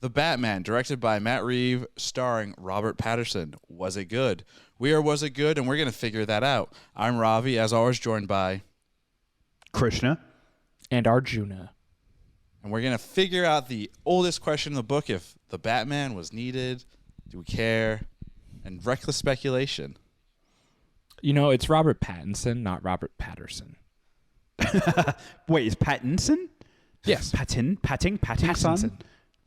The Batman, directed by Matt Reeves, starring Robert Pattinson. Was it good? Was it good? And we're going to figure that out. I'm Ravi, as always, joined by Krishna. And Arjuna. And we're going to figure out the oldest question in the book, if the Batman was needed, do we care, and reckless speculation. You know, it's Robert Pattinson, not Robert Patterson. Wait, is Pattinson? Yes. Pattinson?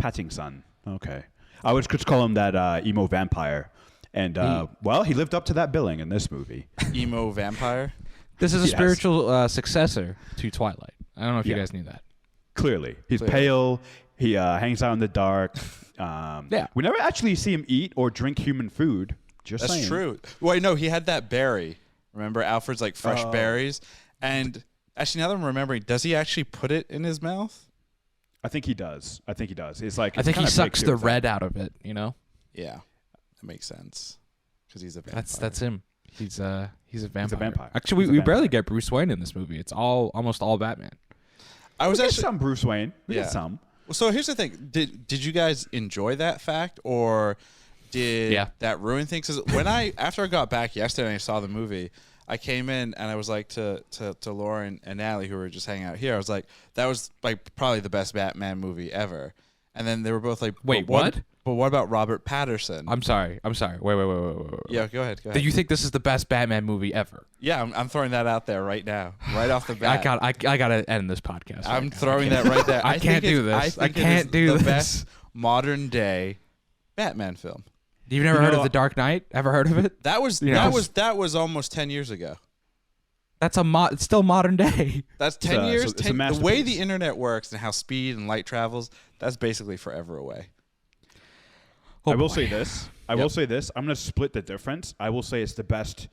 Pattinson. Okay. I would just call him that emo vampire. And, well, he lived up to that billing in this movie. Emo vampire? This is a spiritual successor to Twilight. I don't know if you guys knew that. Clearly. He's pale. He hangs out in the dark. Yeah. We never actually see him eat or drink human food. Just That's saying. true. Wait, no, he had that berry. Remember, Alfred's like fresh berries? And actually, now that I'm remembering, does he actually put it in his mouth? I think he does. It's like I think he sucks the red out of it, you know? Yeah, that makes sense. Because he's a vampire. That's him. He's a vampire. He's a vampire. Actually, we barely get Bruce Wayne in this movie. It's almost all Batman. We get some Bruce Wayne. We Yeah. get some. Well, so here's the thing. Did you guys enjoy that fact, or did that ruin things? Because after I got back yesterday and I saw the movie, I came in and I was like to Lauren and Natalie, who were just hanging out here, I was like, that was like probably the best Batman movie ever. And then they were both like, wait, what? But what about Robert Pattinson? I'm sorry. Wait. Yeah, go ahead. Do you think this is the best Batman movie ever? Yeah, I'm throwing that out there right now, right off the bat. I gotta end this podcast. I'm throwing that right there. I can't do this. I can't do the this. best modern day Batman film. You've never heard of The Dark Knight? Ever heard of it? That was almost 10 years ago. It's still modern day. That's 10 years. It's a the way the internet works and how speed and light travels, that's basically forever away. I will say this. I'm going to split the difference. I will say it's the best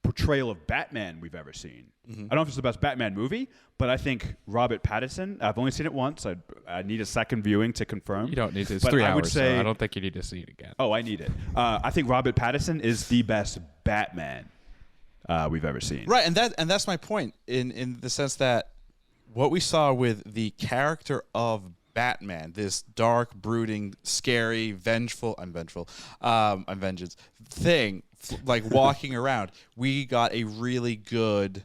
portrayal of Batman we've ever seen. I don't know if it's the best Batman movie, but I think Robert Pattinson, I've only seen it once. I need a second viewing to confirm. You don't need to. It's but 3 I hours, would say, so I don't think you need to see it again. Oh, I need it. I think Robert Pattinson is the best Batman we've ever seen. Right, and that's my point in the sense that what we saw with the character of Batman, this dark, brooding, scary, unvengeance thing, like walking around, we got a really good,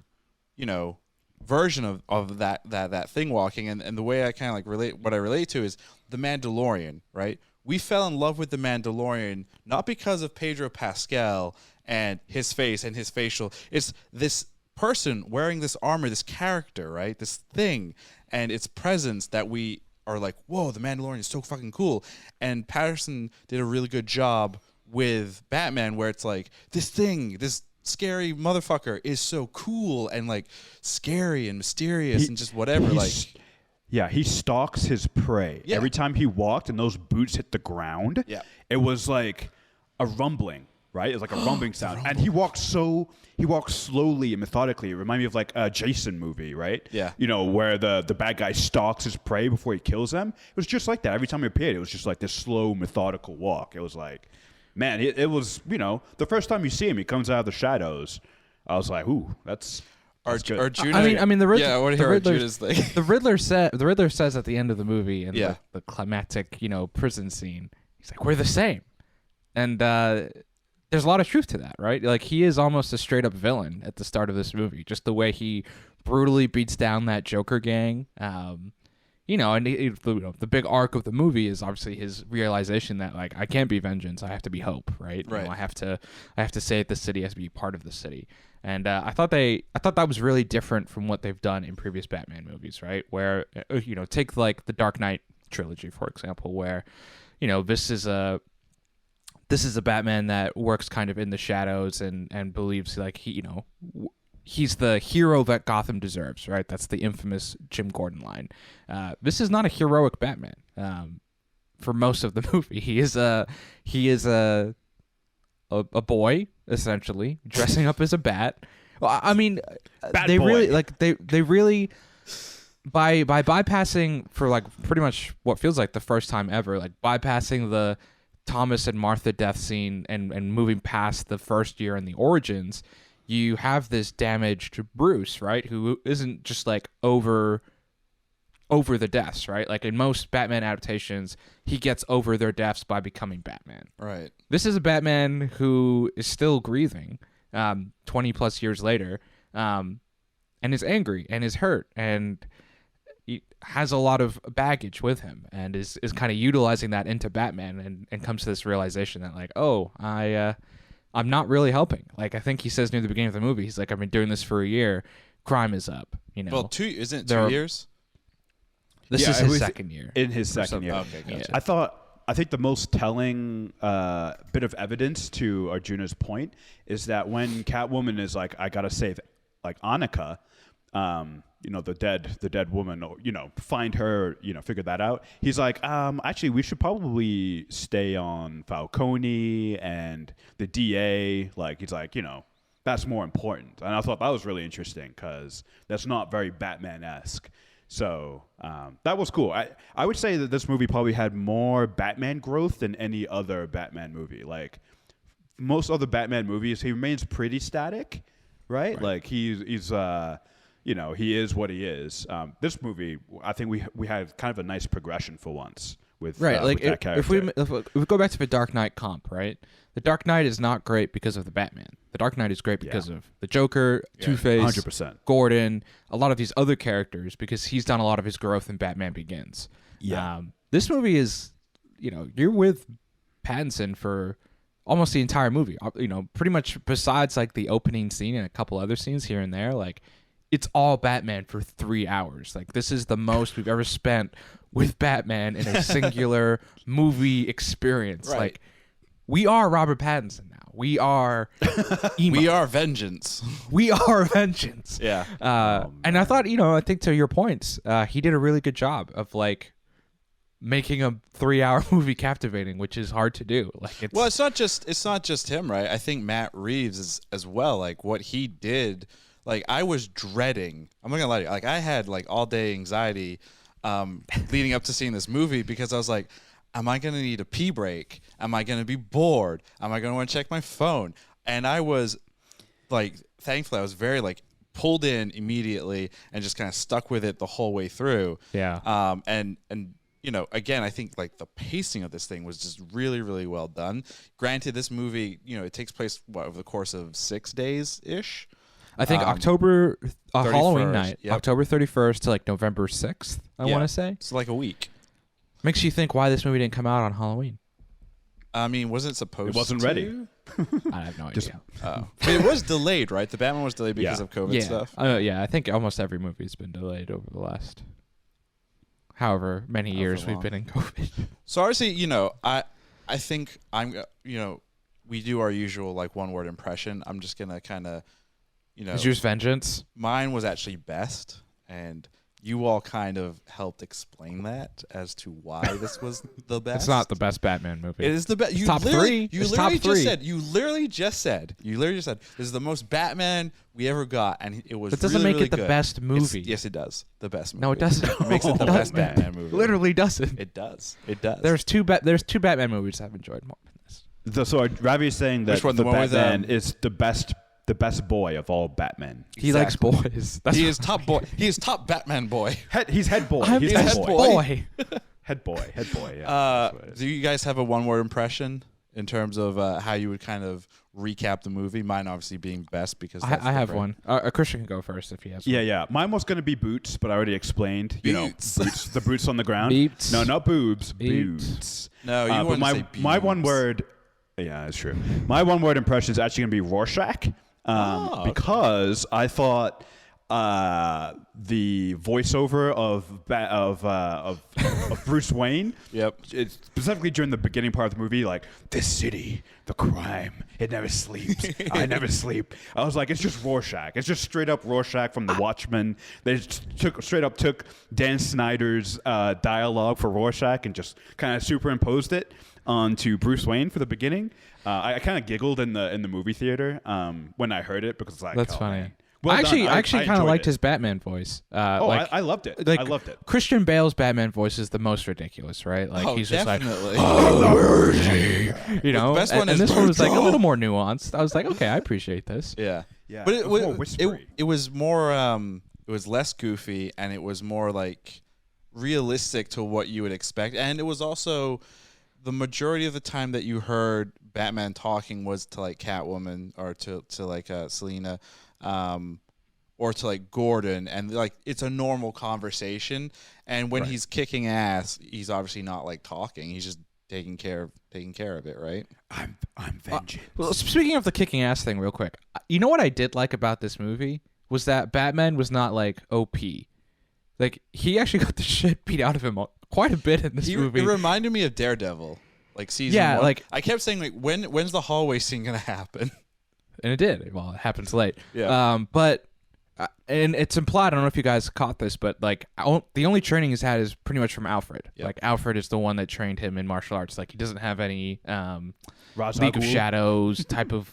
version of that thing walking, and the way I kind of like relate to is the Mandalorian, right? We fell in love with the Mandalorian not because of Pedro Pascal and his face and his facial. It's this person wearing this armor, this character, right? This thing and its presence that we are like, whoa, the Mandalorian is so fucking cool. And Patterson did a really good job with Batman, where it's like, this thing, this scary motherfucker is so cool and like scary and mysterious and just whatever. Yeah, he stalks his prey. Yeah. Every time he walked and those boots hit the ground, it was like a rumbling, right? It was like a rumbling sound. And he walked slowly and methodically. It reminded me of like a Jason movie, right? Yeah. Where the bad guy stalks his prey before he kills them. It was just like that. Every time he appeared, it was just like this slow, methodical walk. It was like, man, it was, the first time you see him, he comes out of the shadows. I was like, ooh, that's good. Arjuna, I mean, the Riddler. Yeah, I want to hear Arjuna's thing. The Riddler says at the end of the movie, in the climactic, prison scene, he's like, "We're the same," and there's a lot of truth to that, right? Like, he is almost a straight up villain at the start of this movie, just the way he brutally beats down that Joker gang. And the big arc of the movie is obviously his realization that, like, I can't be vengeance, I have to be hope, right? Right. I have to save the city, I have to be part of the city. And I thought that was really different from what they've done in previous Batman movies, right? Where take like the Dark Knight trilogy, for example, where this is a Batman that works kind of in the shadows and believes like he's the hero that Gotham deserves, right? That's the infamous Jim Gordon line. This is not a heroic Batman. For most of the movie, he is a boy, essentially, dressing up as a bat. Well, I mean, they really by bypassing, for like pretty much what feels like the first time ever, like bypassing the Thomas and Martha death scene and moving past the first year and the origins, you have this damaged Bruce, right? Who isn't just like over over the deaths, right? Like in most Batman adaptations, he gets over their deaths by becoming Batman. Right. This is a Batman who is still grieving 20 plus years later, and is angry and is hurt and he has a lot of baggage with him and is kind of utilizing that into Batman and comes to this realization that like, oh, I'm not really helping. Like I think he says near the beginning of the movie, he's like, I've been doing this for a year. Crime is up, you know. Well, isn't it 2 years? This is his second year. In his second year. Okay, gotcha. Yeah. I think the most telling bit of evidence to Arjuna's point is that when Catwoman is like, I gotta save like Annika, the dead woman, find her, figure that out. He's like, actually, we should probably stay on Falcone and the DA. Like, he's like, that's more important. And I thought that was really interesting because that's not very Batman-esque. So that was cool. I would say that this movie probably had more Batman growth than any other Batman movie. Like most other Batman movies, he remains pretty static, right? Like he's he is what he is. This movie, I think we had kind of a nice progression for once with like with that character. if we go back to the Dark Knight comp, right? The Dark Knight is not great because of the Batman. The Dark Knight is great because of the Joker, Two-Face, 100%. Gordon, a lot of these other characters because he's done a lot of his growth in Batman Begins. Yeah. This movie is, you're with Pattinson for almost the entire movie. Pretty much besides like the opening scene and a couple other scenes here and there, like it's all Batman for 3 hours. Like this is the most we've ever spent with Batman in a singular movie experience. Right. Like we are Robert Pattinson now. We are emo. We are vengeance. We are vengeance. Yeah. And I thought, I think to your points, he did a really good job of like making a 3-hour movie captivating, which is hard to do. Like it's not just him, right? I think Matt Reeves is as well. Like what he did, like I was dreading. I'm not gonna lie to you. Like I had like all day anxiety leading up to seeing this movie because I was like, am I going to need a pee break? Am I going to be bored? Am I going to want to check my phone? And I was like, thankfully, I was very like pulled in immediately and just kind of stuck with it the whole way through. Yeah. And again, I think like the pacing of this thing was just really, really well done. Granted, this movie, it takes place over the course of 6 days ish. I think October 31st, Halloween night, yep. October 31st to like November 6th, I want to say. It's like a week. Makes you think why this movie didn't come out on Halloween. I mean, wasn't it supposed to? It wasn't ready. I have no idea. But it was delayed, right? The Batman was delayed because of COVID stuff. Yeah, I think almost every movie's been delayed over the last however many years we've been in COVID. So obviously, I think we do our usual like one word impression. I'm just gonna kind of, Is yours vengeance? Mine was actually best, and you all kind of helped explain that as to why this was the best. It's not the best Batman movie. It is the best. Top three. You literally just said this is the most Batman we ever got, and it was. That doesn't really, make really it the good. best movie. Yes, it does. The best movie. No, it doesn't. It makes it the best Batman movie. Literally doesn't. It does. It does. There's two Batman movies I've enjoyed more than this. So Ravi is saying that Which one? the The one with, Batman is the best boy of all Batman. He likes boys. He is top boy. He is top Batman boy. He's head boy. I'm He's the head best boy. boy. Head boy. Yeah. Do you guys have a one-word impression in terms of how you would kind of recap the movie? Mine obviously being best because I have one. Christian can go first if he has one. Yeah. Mine was going to be boots, but I already explained. Boots. Boots, the boots on the ground. Boots. No, not boobs. Boots. Boots. No, you but want to say my beans. one word. Yeah, that's true. My one word impression is actually going to be Rorschach. Because I thought the voiceover of Bruce Wayne, specifically during the beginning part of the movie, like this city, the crime, it never sleeps. I never sleep. I was like, it's just Rorschach. It's just straight up Rorschach from The Watchmen. They just took Dan Snyder's dialogue for Rorschach and just kind of superimposed it onto Bruce Wayne for the beginning. I kind of giggled in the movie theater when I heard it because it's like, That's oh, funny. Man. Well I done. actually kind of enjoyed liked it. his Batman voice. I loved it. I loved it. Christian Bale's Batman voice is the most ridiculous, right? Like he's just definitely. like, The best one and is this one was like a brutal. little more nuanced. I was like, okay, I appreciate this. Yeah. But it more whispery. it was more it was less goofy and it was more like realistic to what you would expect, and it was also the majority of the time that you heard Batman talking was to like Catwoman or to like Selena, or to like Gordon, and like it's a normal conversation. And when he's kicking ass, he's obviously not like talking; he's just taking care of it, right? I'm vengeance. Well, speaking of the kicking ass thing, real quick, you know what I did like about this movie was that Batman was not like OP. Like he actually got the shit beat out of him quite a bit in this movie. It reminded me of Daredevil, like season 1. like I kept saying like when's the hallway scene gonna happen? And it did. Well, it happens late. Yeah. But and it's implied. I don't know if you guys caught this, but like the only training he's had is pretty much from Alfred. Yep. Like Alfred is the one that trained him in martial arts. Like he doesn't have any Ra's League al of Ghul. Shadows type of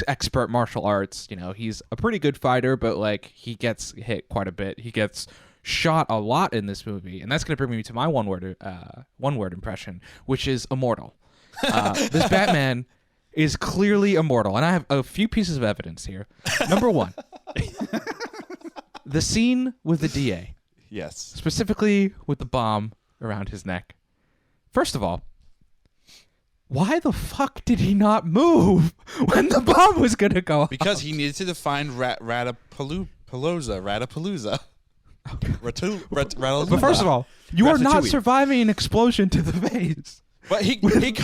expert martial arts. He's a pretty good fighter, but like he gets hit quite a bit. He gets shot a lot in this movie, and that's going to bring me to my one word impression, which is immortal. This Batman is clearly immortal, and I have a few pieces of evidence here. Number one, the scene with the DA, Yes. specifically with the bomb around his neck. First of all, why the fuck did he not move when the bomb was going to go off? Because he needed to find Ratapalooza. But first of all, you are not Ratatouille. surviving an explosion to the face. But he did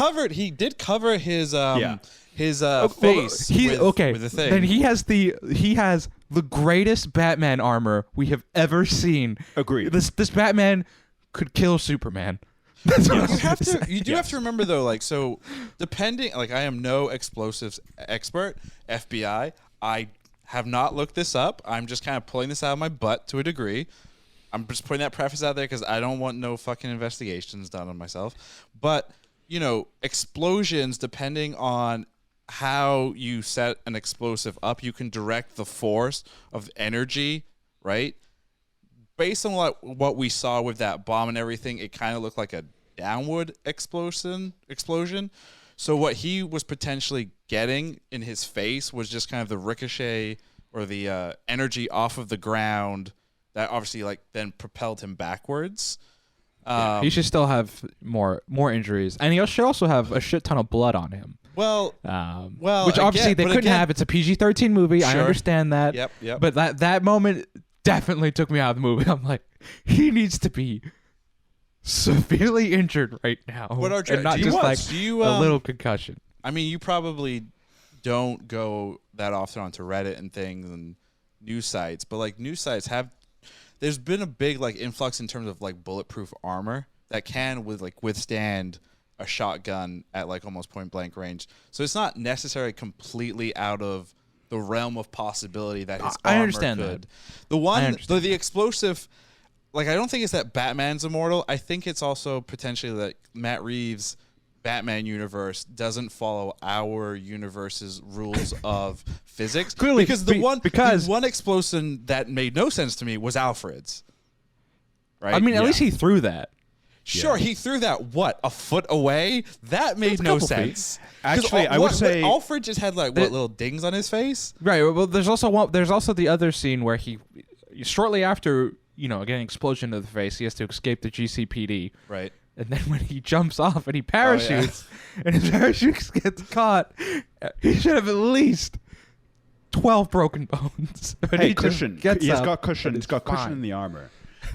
cover his face with the thing. Then he has the greatest Batman armor we have ever seen. Agreed. This Batman could kill Superman. That's what I'm gonna say. You do have to remember though, like, so depending, like, I am no explosives expert, FBI. I have not looked this up. I'm just kind of pulling this out of my butt to a degree. I'm just putting that preface out there because I don't want no fucking investigations done on myself. But, explosions, depending on how you set an explosive up, you can direct the force of energy, right? Based on what we saw with that bomb and everything, it kind of looked like a downward explosion. So what he was potentially getting in his face was just kind of the ricochet or the energy off of the ground that obviously like then propelled him backwards. He should still have more injuries, and he should also have a shit ton of blood on him. Well, which obviously they couldn't have. It's a PG-13 movie. Sure. I understand that. Yep. But that moment definitely took me out of the movie. I'm like, he needs to be severely injured right now, and not just like a little concussion. I mean, you probably don't go that often onto Reddit and things and news sites, but like news sites there's been a big like influx in terms of like bulletproof armor that can withstand a shotgun at like almost point blank range. So it's not necessarily completely out of the realm of possibility that his armor understand could. That. The explosive, like, I don't think it's that Batman's immortal. I think it's also potentially that Matt Reeves' Batman universe doesn't follow our universe's rules of physics. Clearly, because the one explosion that made no sense to me was Alfred's. Right? I mean, at least he threw that. Sure, he threw that, a foot away? That made no sense. Actually, I would say Alfred just had little dings on his face? Right. Well, there's also the other scene where he, shortly after, getting an explosion to the face, he has to escape the GCPD. Right. And then when he jumps off and he parachutes, and his parachute gets caught, he should have at least 12 broken bones. But hey, he cushion. Just He's gets got up, cushion. and He's it's got cushion fine. in the armor.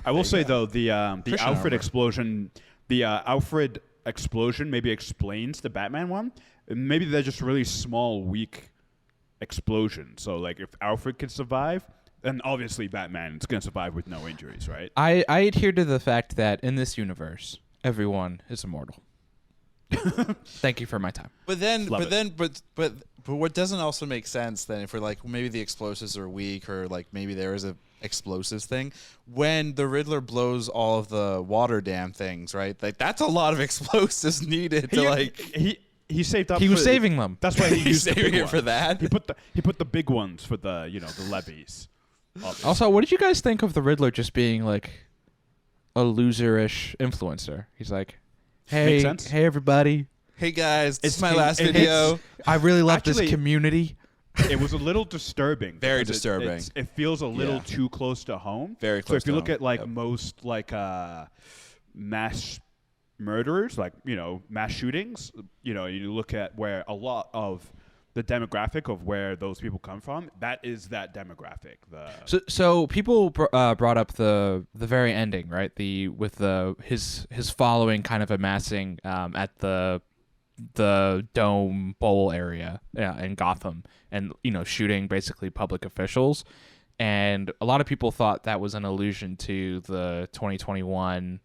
I will say though, the Alfred explosion, maybe explains the Batman one. Maybe they're just really small, weak explosions. So like, if Alfred can survive, then obviously Batman is going to survive with no injuries, right? I adhere to the fact that in this universe, everyone is immortal. Thank you for my time. But what doesn't also make sense then, if we're like, maybe the explosives are weak, or like maybe there is a explosives thing, when the Riddler blows all of the water dam things, right? Like, that's a lot of explosives needed to like. He saved up. He was saving them. That's why he He's used the saving big it for ones. that. He put the big ones for the the levies. Obviously. Also, what did you guys think of the Riddler just being like a loserish influencer? He's like, Makes sense. hey everybody, Hey guys, this It's is my me. last It's- video. I really love Actually- this community. It was a little disturbing. Very disturbing. It feels a little too close to home. Very close. So if you to look home. at like most like mass murderers, like mass shootings, you look at where a lot of the demographic of where those people come from, that is that demographic. So people brought up the very ending, right? With his following kind of amassing at the Dome Bowl area in Gotham, and shooting basically public officials, and a lot of people thought that was an allusion to the 2021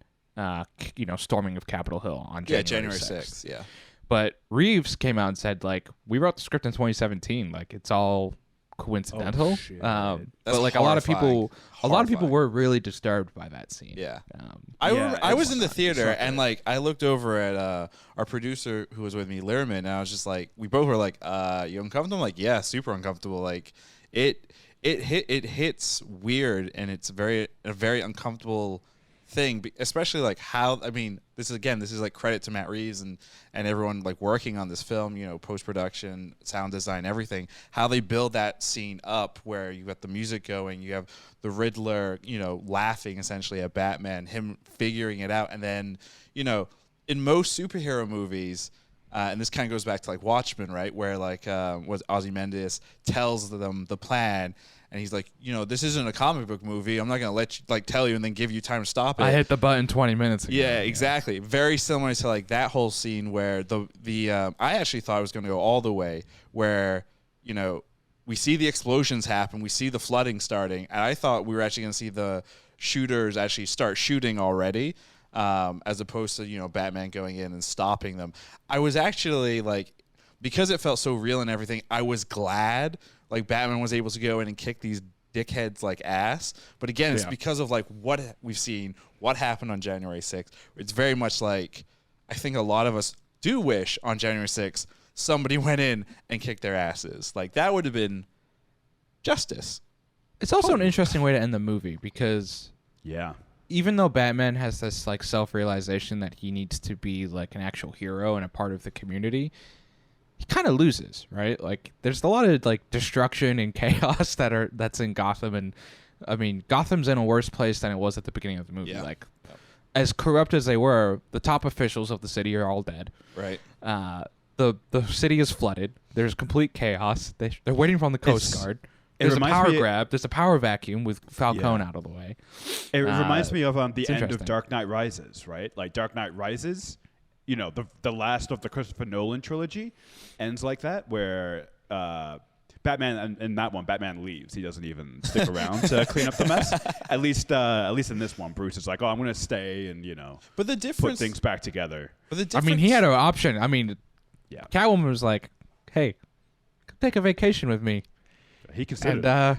storming of Capitol Hill on January 6th. Yeah. But Reeves came out and said, like, we wrote the script in 2017. Like, it's all coincidental. Oh, shit. But like a lot of people were really disturbed by that scene. Yeah. I was in the theater and like I looked over at our producer who was with me, Lehrman, and I was just like, we both were like, you uncomfortable? I'm like, yeah, super uncomfortable. Like it hits weird, and it's a very uncomfortable thing, especially like how, I mean, this is like credit to Matt Reeves and everyone like working on this film, post-production, sound design, everything, how they build that scene up where you got the music going, you have the Riddler, laughing essentially at Batman, him figuring it out, and then, in most superhero movies, and this kind of goes back to like Watchmen, right, where like was Ozymandias tells them the plan, and he's like, this isn't a comic book movie. I'm not gonna let you like tell you and then give you time to stop it. I hit the button 20 minutes ago. Yeah, exactly. Very similar to like that whole scene where the I actually thought it was gonna go all the way where we see the explosions happen, we see the flooding starting, and I thought we were actually gonna see the shooters actually start shooting already. As opposed to Batman going in and stopping them. I was actually like, because it felt so real and everything, I was glad like Batman was able to go in and kick these dickheads like ass. But again, it's because of like what we've seen, what happened on January 6th. It's very much like, I think a lot of us do wish on January 6th somebody went in and kicked their asses. Like that would have been justice. It's also an interesting way to end the movie because even though Batman has this like self-realization that he needs to be like an actual hero and a part of the community, he kind of loses, right? Like there's a lot of like destruction and chaos that's in Gotham, and I mean Gotham's in a worse place than it was at the beginning of the movie. Like as corrupt as they were, the top officials of the city are all dead. Right. The city is flooded. There's complete chaos. They're waiting for the Coast Guard. There's a power grab. There's a power vacuum with Falcone out of the way. It reminds me of the end of Dark Knight Rises, right? Like Dark Knight Rises, the last of the Christopher Nolan trilogy ends like that, where Batman in that one, Batman leaves. He doesn't even stick around to clean up the mess. At least in this one, Bruce is like, "Oh, I'm going to stay and But the difference, put things back together." But the difference, I mean, he had an option. I mean, Catwoman was like, "Hey, come take a vacation with me." He considered and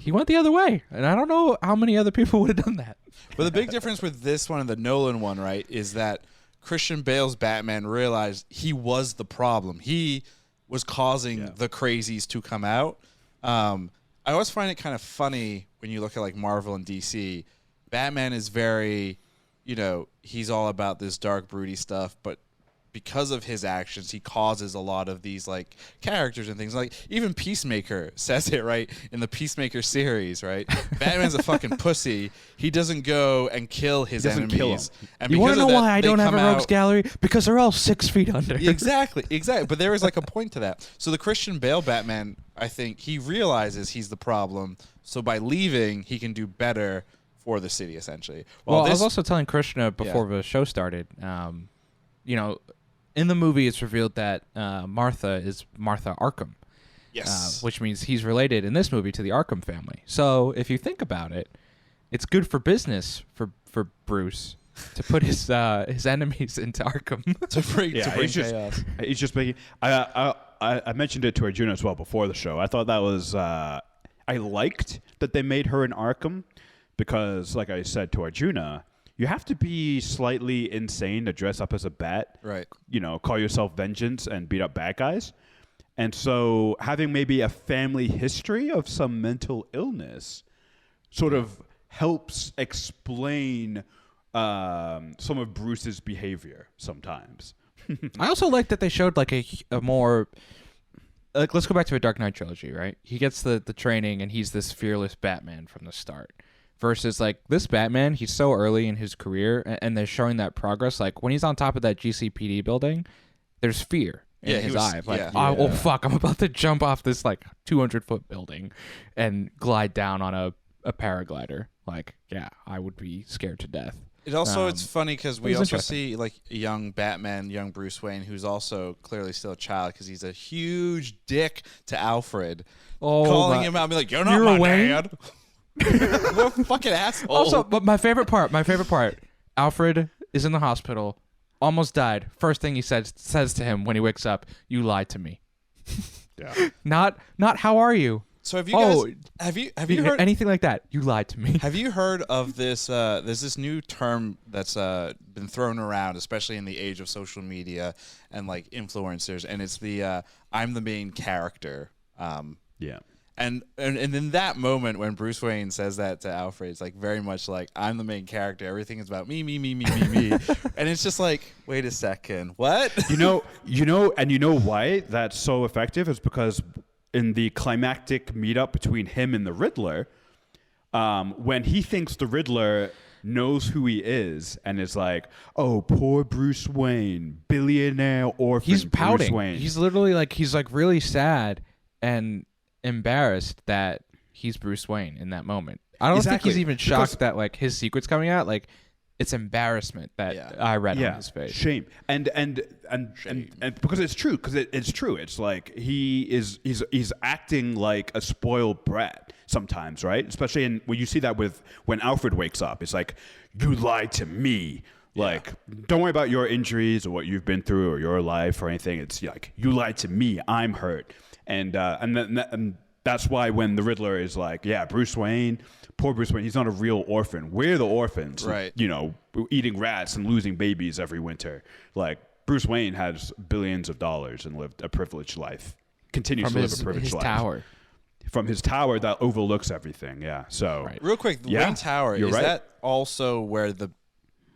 he went the other way, and I don't know how many other people would have done that. But the big difference with this one and the Nolan one, right, is that Christian Bale's Batman realized he was the problem. He was causing the crazies to come out. I always find it kind of funny when you look at like Marvel and DC. Batman is very, he's all about this dark, broody stuff, but because of his actions, he causes a lot of these like characters and things. Like even Peacemaker says it right in the Peacemaker series, right? Batman's a fucking pussy. He doesn't go and kill his enemies. Kill him. And you want to know why I don't have a rogues gallery? Because they're all 6 feet under. Exactly. But there is like a point to that. So the Christian Bale Batman, I think he realizes he's the problem. So by leaving, he can do better for the city, essentially. Well, I was also telling Krishna before the show started, in the movie, it's revealed that Martha is Martha Arkham. Yes. Which means he's related in this movie to the Arkham family. So if you think about it, it's good for business for Bruce to put his enemies into Arkham. to bring chaos. He's just making. I mentioned it to Arjuna as well before the show. I thought that was. I liked that they made her an Arkham because, like I said to Arjuna, you have to be slightly insane to dress up as a bat. Right. Call yourself Vengeance and beat up bad guys. And so having maybe a family history of some mental illness sort of helps explain some of Bruce's behavior sometimes. I also like that they showed like a more like let's go back to a Dark Knight trilogy, right? He gets the training and he's this fearless Batman from the start. Versus like this Batman, he's so early in his career and they're showing that progress. Like when he's on top of that GCPD building, there's fear in his eye. Like, oh fuck, I'm about to jump off this like 200-foot building and glide down on a paraglider. Like, yeah, I would be scared to death. It also it's funny because we also see like a young Batman, young Bruce Wayne, who's also clearly still a child because he's a huge dick to Alfred, calling him out and be like, "You're not my dad." What a fucking asshole. Also, but my favorite part, Alfred is in the hospital, almost died. First thing he says to him when he wakes up, "You lied to me." Yeah. Not how are you? So have you guys have you heard anything like that? You lied to me. Have you heard of this? There's this new term that's been thrown around, especially in the age of social media and like influencers, and it's the "I'm the main character." Yeah. And in that moment when Bruce Wayne says that to Alfred, it's like very much like, I'm the main character. Everything is about me. And it's just like, wait a second, what? You know why that's so effective is because in the climactic meetup between him and the Riddler, when he thinks the Riddler knows who he is and is like, oh, poor Bruce Wayne, billionaire orphan. He's pouting. Bruce Wayne. He's literally like, he's like really sad and embarrassed that he's Bruce Wayne in that moment. I don't think he's even shocked that like his secret's coming out. Like it's embarrassment that I read on his face. Shame. And because it's true, it's true. It's like he's acting like a spoiled brat sometimes, right? Especially when you see that when Alfred wakes up. It's like, you lied to me. Like, don't worry about your injuries or what you've been through or your life or anything. It's like, you lied to me. I'm hurt. And that's why when the Riddler is like, yeah, Bruce Wayne, poor Bruce Wayne, he's not a real orphan. We're the orphans, right? You know, eating rats and losing babies every winter. Like, Bruce Wayne has billions of dollars and lived a privileged life. Continues to live a privileged life. Tower. From his tower that overlooks everything, yeah. So, real quick, the Wayne Tower, is that also where the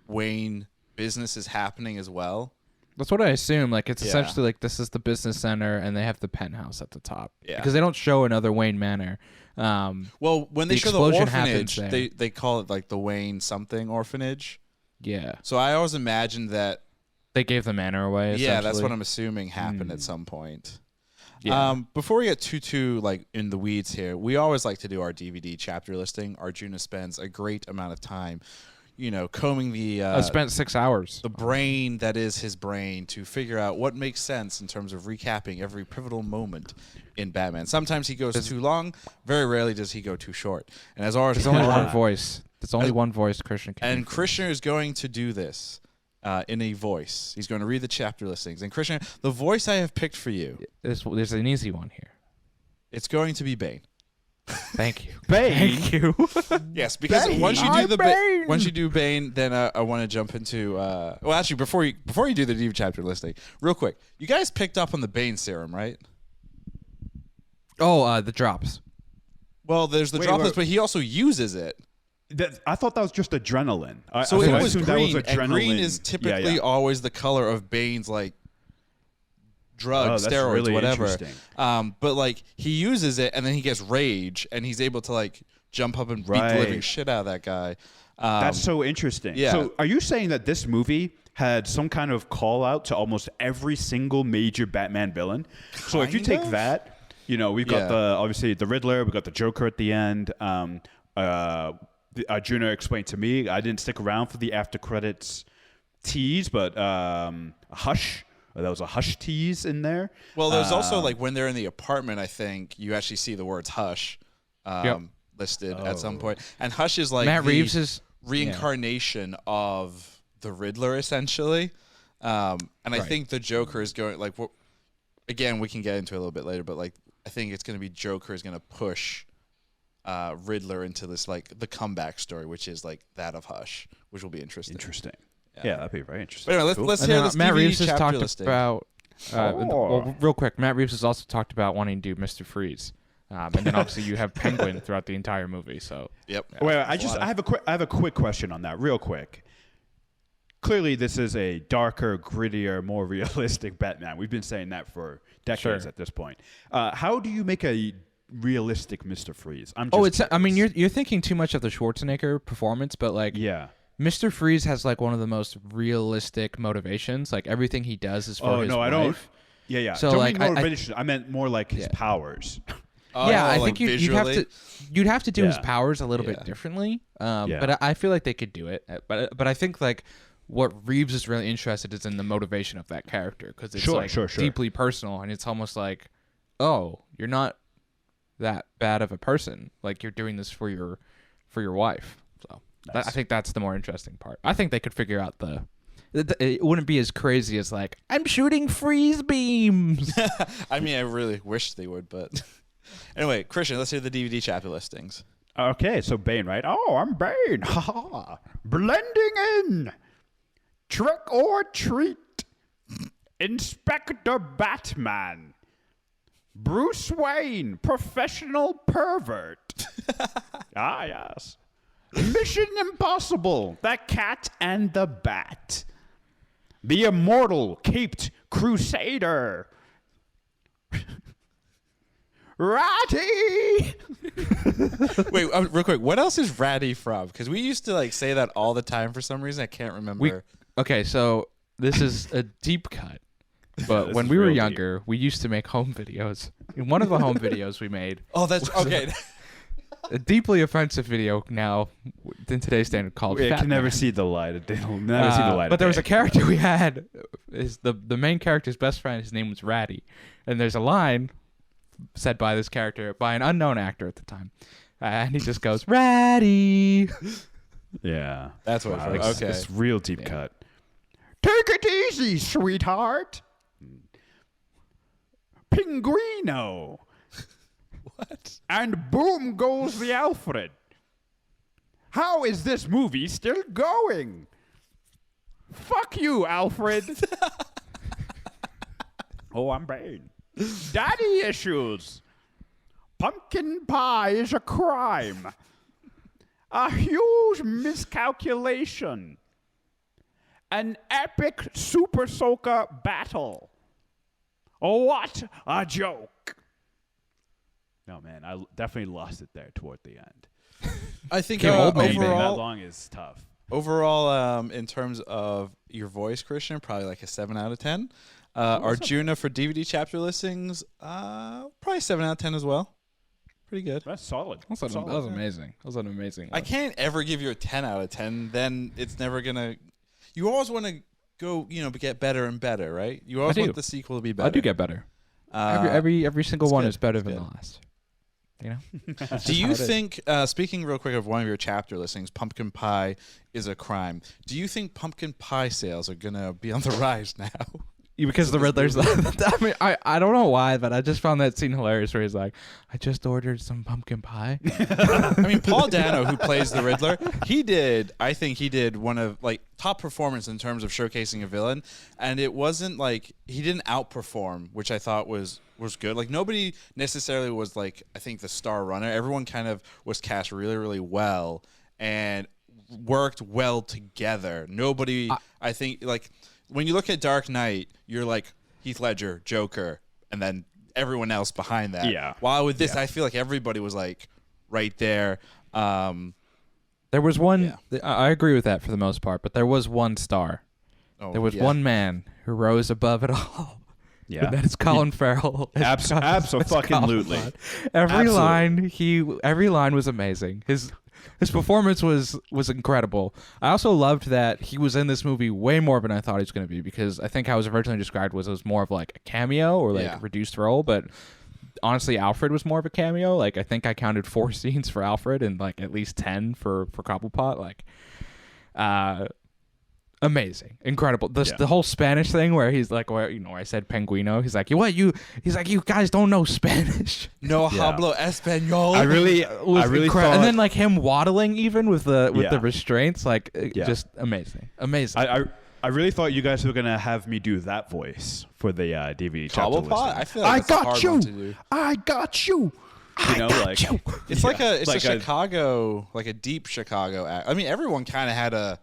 Wayne business is happening as well? That's what I assume. Like, it's essentially like this is the business center, and they have the penthouse at the top. Yeah. Because they don't show another Wayne Manor. Well, when they show the orphanage, they call it like the Wayne something orphanage. Yeah. So I always imagined that they gave the manor away. Yeah, that's what I'm assuming happened at some point. Yeah. Before we get too like in the weeds here, we always like to do our DVD chapter listing. Arjuna spends a great amount of time, combing the I spent 6 hours. The brain that is his brain to figure out what makes sense in terms of recapping every pivotal moment in Batman. Sometimes he goes too long. Very rarely does he go too short. And as ours, there's only one voice. There's only one voice Christian can. And Christian is going to do this in a voice. He's going to read the chapter listings. And Christian, the voice I have picked for you. There's an easy one here. It's going to be Bane. Thank you. Bane. Thank you. Yes, because Bane. once you do Bane, then I want to jump into. Well, actually, before you do the deep chapter listing, real quick, you guys picked up on the Bane serum, right? Oh, the drops. Well, there's the droplets, but he also uses it. I thought that was just adrenaline. So it was green, and green is typically always the color of Bane's like drugs, steroids, really whatever. But like he uses it, and then he gets rage, and he's able to like jump up and beat the living shit out of that guy. That's so interesting. Yeah. So are you saying that this movie had some kind of call out to almost every single major Batman villain? So if you take that, we've got obviously the Riddler, we've got the Joker at the end. Arjuna explained to me, I didn't stick around for the after credits tease, but Hush. There was a Hush tease in there. Well, there's also like when they're in the apartment, I think you actually see the words Hush listed at some point. And Hush is like Matt Reeves' reincarnation of the Riddler, essentially. And I think the Joker is going like, again, we can get into it a little bit later, but like I think it's going to be Joker is going to push Riddler into this like the comeback story, which is like that of Hush, which will be interesting. Yeah, that'd be very interesting. But anyway, let's hear this Matt DVD Reeves has chapter talked listing. about. Well, real quick, Matt Reeves has also talked about wanting to do Mr. Freeze, and then obviously you have Penguin throughout the entire movie. So yep. Wait, I have a quick question on that, real quick. clearly this is a darker, grittier, more realistic Batman. We've been saying that for decades at this point. How do you make a realistic Mr. Freeze? I mean, you're thinking too much of the Schwarzenegger performance, but like, Mr. Freeze has like one of the most realistic motivations. Like everything he does is for his wife. Don't. Yeah. So don't like, mean motivation. I meant more like his powers. I like think you'd have to do his powers a little bit differently. But I feel like they could do it. But I think like what Reeves is really interested is in the motivation of that character, because it's deeply personal, and it's almost like, oh, you're not that bad of a person. Like you're doing this for your wife. So I think that's the more interesting part. I think they could figure out it wouldn't be as crazy as like, I'm shooting freeze beams. I mean, I really wish they would, but anyway, Christian, let's hear the DVD chapter listings. Okay, so Bane, right? Oh, I'm Bane. Blending in. Trick or treat. Inspector Batman. Bruce Wayne, professional pervert. Yes. Mission Impossible, the Cat and the Bat. The Immortal, Caped Crusader. Ratty! Wait, real quick, what else is Ratty from? Because we used to like say that all the time for some reason. I can't remember. Okay, so this is a deep cut. But when we were younger, we used to make home videos. In one of the home videos we made. Oh, that's okay. A deeply offensive video now in today's standard called It Fat can never Man. see the light. They'll never see the light. But there was a character we had. Is the main character's best friend. His name was Ratty, and there's a line said by this character by an unknown actor at the time, and he just goes Ratty. Yeah, that's what. Wow, okay, it's real deep cut. Take it easy, sweetheart. Pinguino. What? And boom goes the Alfred. How is this movie still going? Fuck you, Alfred. Oh, I'm Bane. Daddy issues. Pumpkin pie is a crime. A huge miscalculation. An epic super soaker battle. What a joke. No, man, I definitely lost it there toward the end. I think Old Man That overall, long is tough. in terms of your voice, Christian, probably like a 7 out of 10. Arjuna for DVD chapter listings, probably 7 out of 10 as well. Pretty good. That's solid. That was amazing. That was an amazing I one. can't ever give you a 10 out of 10. Then it's never gonna. You always want to go, get better and better, right? You always want the sequel to be better. I do get better. Every single one is better than good. the last. You know? Do you think, speaking real quick of one of your chapter listings, pumpkin pie is a crime, do you think pumpkin pie sales are going to be on the rise now? Because the Riddler's I mean, I don't know why, but I just found that scene hilarious where he's like, I just ordered some pumpkin pie. I mean, Paul Dano, who plays the Riddler, I think he did one of like top performance in terms of showcasing a villain, and it wasn't like he didn't outperform, which I thought was good. Like nobody necessarily was like, I think, the star runner. Everyone kind of was cast really, really well and worked well together. Nobody, I think, like when you look at Dark Knight, you're like Heath Ledger, Joker, and then everyone else behind that. Yeah. While with this, I feel like everybody was like right there. There was one. I agree with that for the most part, but there was one star. There was one man who rose above it all. Yeah, and that's Colin Farrell. Absolutely. Every line was amazing. His performance was incredible. I also loved that he was in this movie way more than I thought he was going to be, because I think how it was originally described was it was more of like a cameo or like a reduced role, but honestly, Alfred was more of a cameo. Like I think I counted 4 scenes for Alfred and like at least 10 for Cobblepot. Like, amazing, incredible. The whole Spanish thing where he's like, where I said Penguino. He's like, He's like, you guys don't know Spanish. No hablo español. I really thought, and then like him waddling even with the restraints, like just amazing. I really thought you guys were gonna have me do that voice for the DVD chapter listing. I feel like that's a hard one to do. I got you. It's like a Chicago, like a deep Chicago act. I mean, everyone kind of had a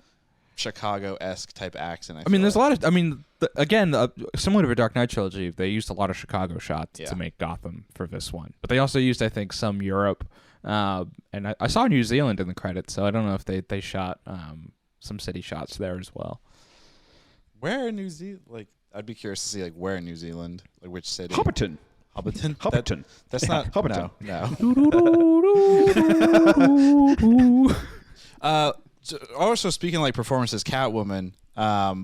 Chicago-esque type accent. I mean, there's a lot of. I mean, again, similar to a Dark Knight trilogy, they used a lot of Chicago shots to make Gotham for this one, but they also used, I think, some Europe, and I saw New Zealand in the credits, so I don't know if they shot some city shots there as well. Where in New Zealand? Like, I'd be curious to see like where in New Zealand, like which city. Hobbiton. That's not Hobbiton. No. Also, speaking like performances, Catwoman,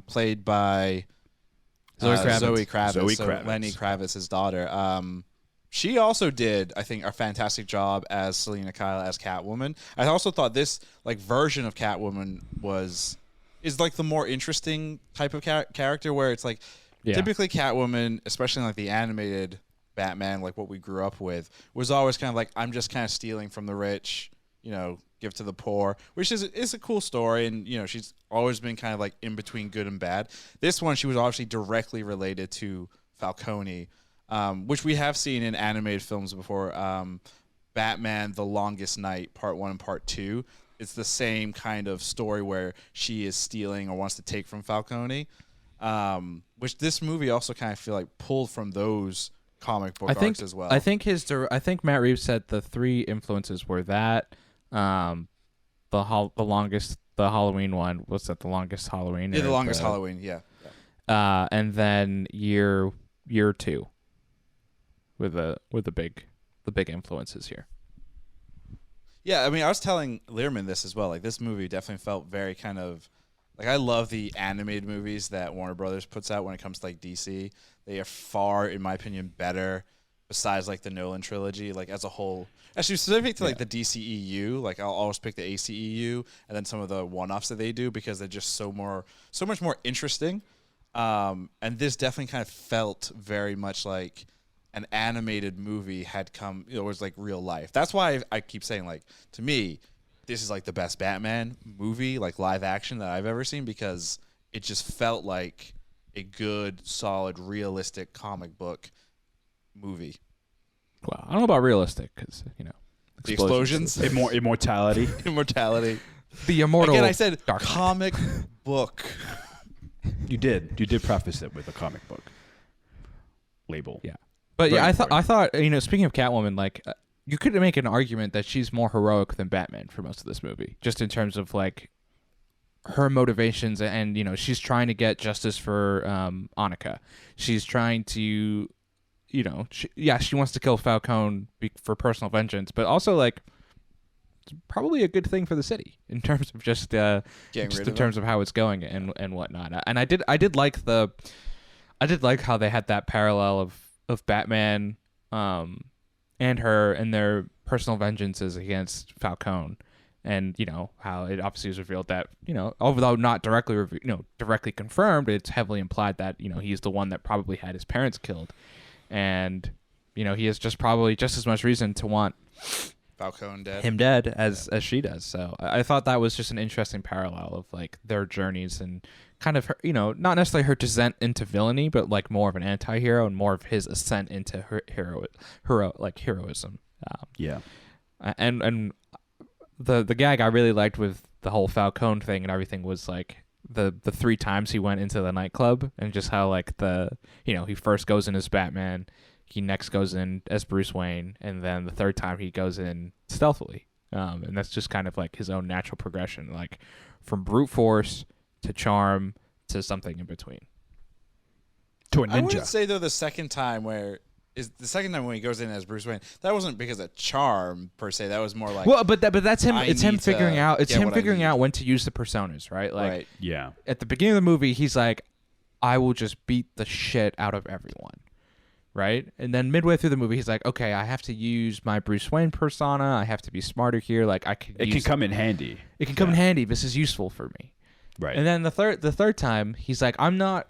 played by Zoe Kravitz. Zoe Kravitz, Zoe so Kravitz. Lenny Kravitz's daughter. She also did, I think, a fantastic job as Selena Kyle as Catwoman. I also thought this like version of Catwoman is like the more interesting type of character, where it's like typically Catwoman, especially in like the animated Batman, like what we grew up with, was always kind of like, I'm just kind of stealing from the rich, give to the poor, which is a cool story, and she's always been kind of like in between good and bad. This one, she was obviously directly related to Falcone, which we have seen in animated films before. Batman: The Longest Night, Part 1 and Part 2. It's the same kind of story where she is stealing or wants to take from Falcone, which this movie also kind of feel like pulled from those comic book arcs as well. I think Matt Reeves said the three influences were that. The Halloween one. What's that? The Longest Halloween. Yeah, The Longest Halloween. Yeah. And then year 2, with the big influences here. Yeah, I mean, I was telling Learman this as well. Like, this movie definitely felt very kind of like, I love the animated movies that Warner Brothers puts out when it comes to like DC. They are far, in my opinion, better. Besides like the Nolan trilogy, like as a whole, actually specific to like the DCEU, like I'll always pick the ACEU and then some of the one-offs that they do because they're just so much more interesting. And this definitely kind of felt very much like an animated movie had come, it was like real life. That's why I keep saying, like, to me, this is like the best Batman movie, like live action, that I've ever seen, because it just felt like a good, solid, realistic comic book movie. Well, I don't know about realistic, because The explosions. Immortality. Immortality. The Immortal. Again, I said Dark Knight. comic book. You did preface it with a comic book label. Yeah, but Very I important. thought speaking of Catwoman, like you could make an argument that she's more heroic than Batman for most of this movie, just in terms of like her motivations, and she's trying to get justice for Annika. She's trying to, she wants to kill Falcone for personal vengeance, but also like it's probably a good thing for the city in terms of just in terms of how it's going and whatnot. And I did like how they had that parallel of Batman and her and their personal vengeances against Falcone. And how it obviously was revealed that although not directly confirmed, it's heavily implied that he's the one that probably had his parents killed, and he has probably just as much reason to want Falcone dead. him dead as she does. So I thought that was just an interesting parallel of like their journeys and kind of her, not necessarily her descent into villainy, but like more of an anti-hero and more of his ascent into her heroism. Yeah, and the gag I really liked with the whole Falcone thing and everything was like the 3 times he went into the nightclub, and just how like he first goes in as Batman, he next goes in as Bruce Wayne, and then the 3rd time he goes in stealthily. And that's just kind of like his own natural progression, like from brute force to charm to something in between. To a I would ninja. say though the second time when he goes in as Bruce Wayne, that wasn't because of charm per se. That was more like, Well, but that's him. It's him need figuring to out. It's get him what I figuring need. out when to use the personas, right? Like right. Yeah. at the beginning of the movie, he's like, "I will just beat the shit out of everyone," right? And then midway through the movie, he's like, "Okay, I have to use my Bruce Wayne persona. I have to be smarter here. Like I could. It can come in handy. It can come in handy. This is useful for me." Right. And then the third time, he's like, I'm not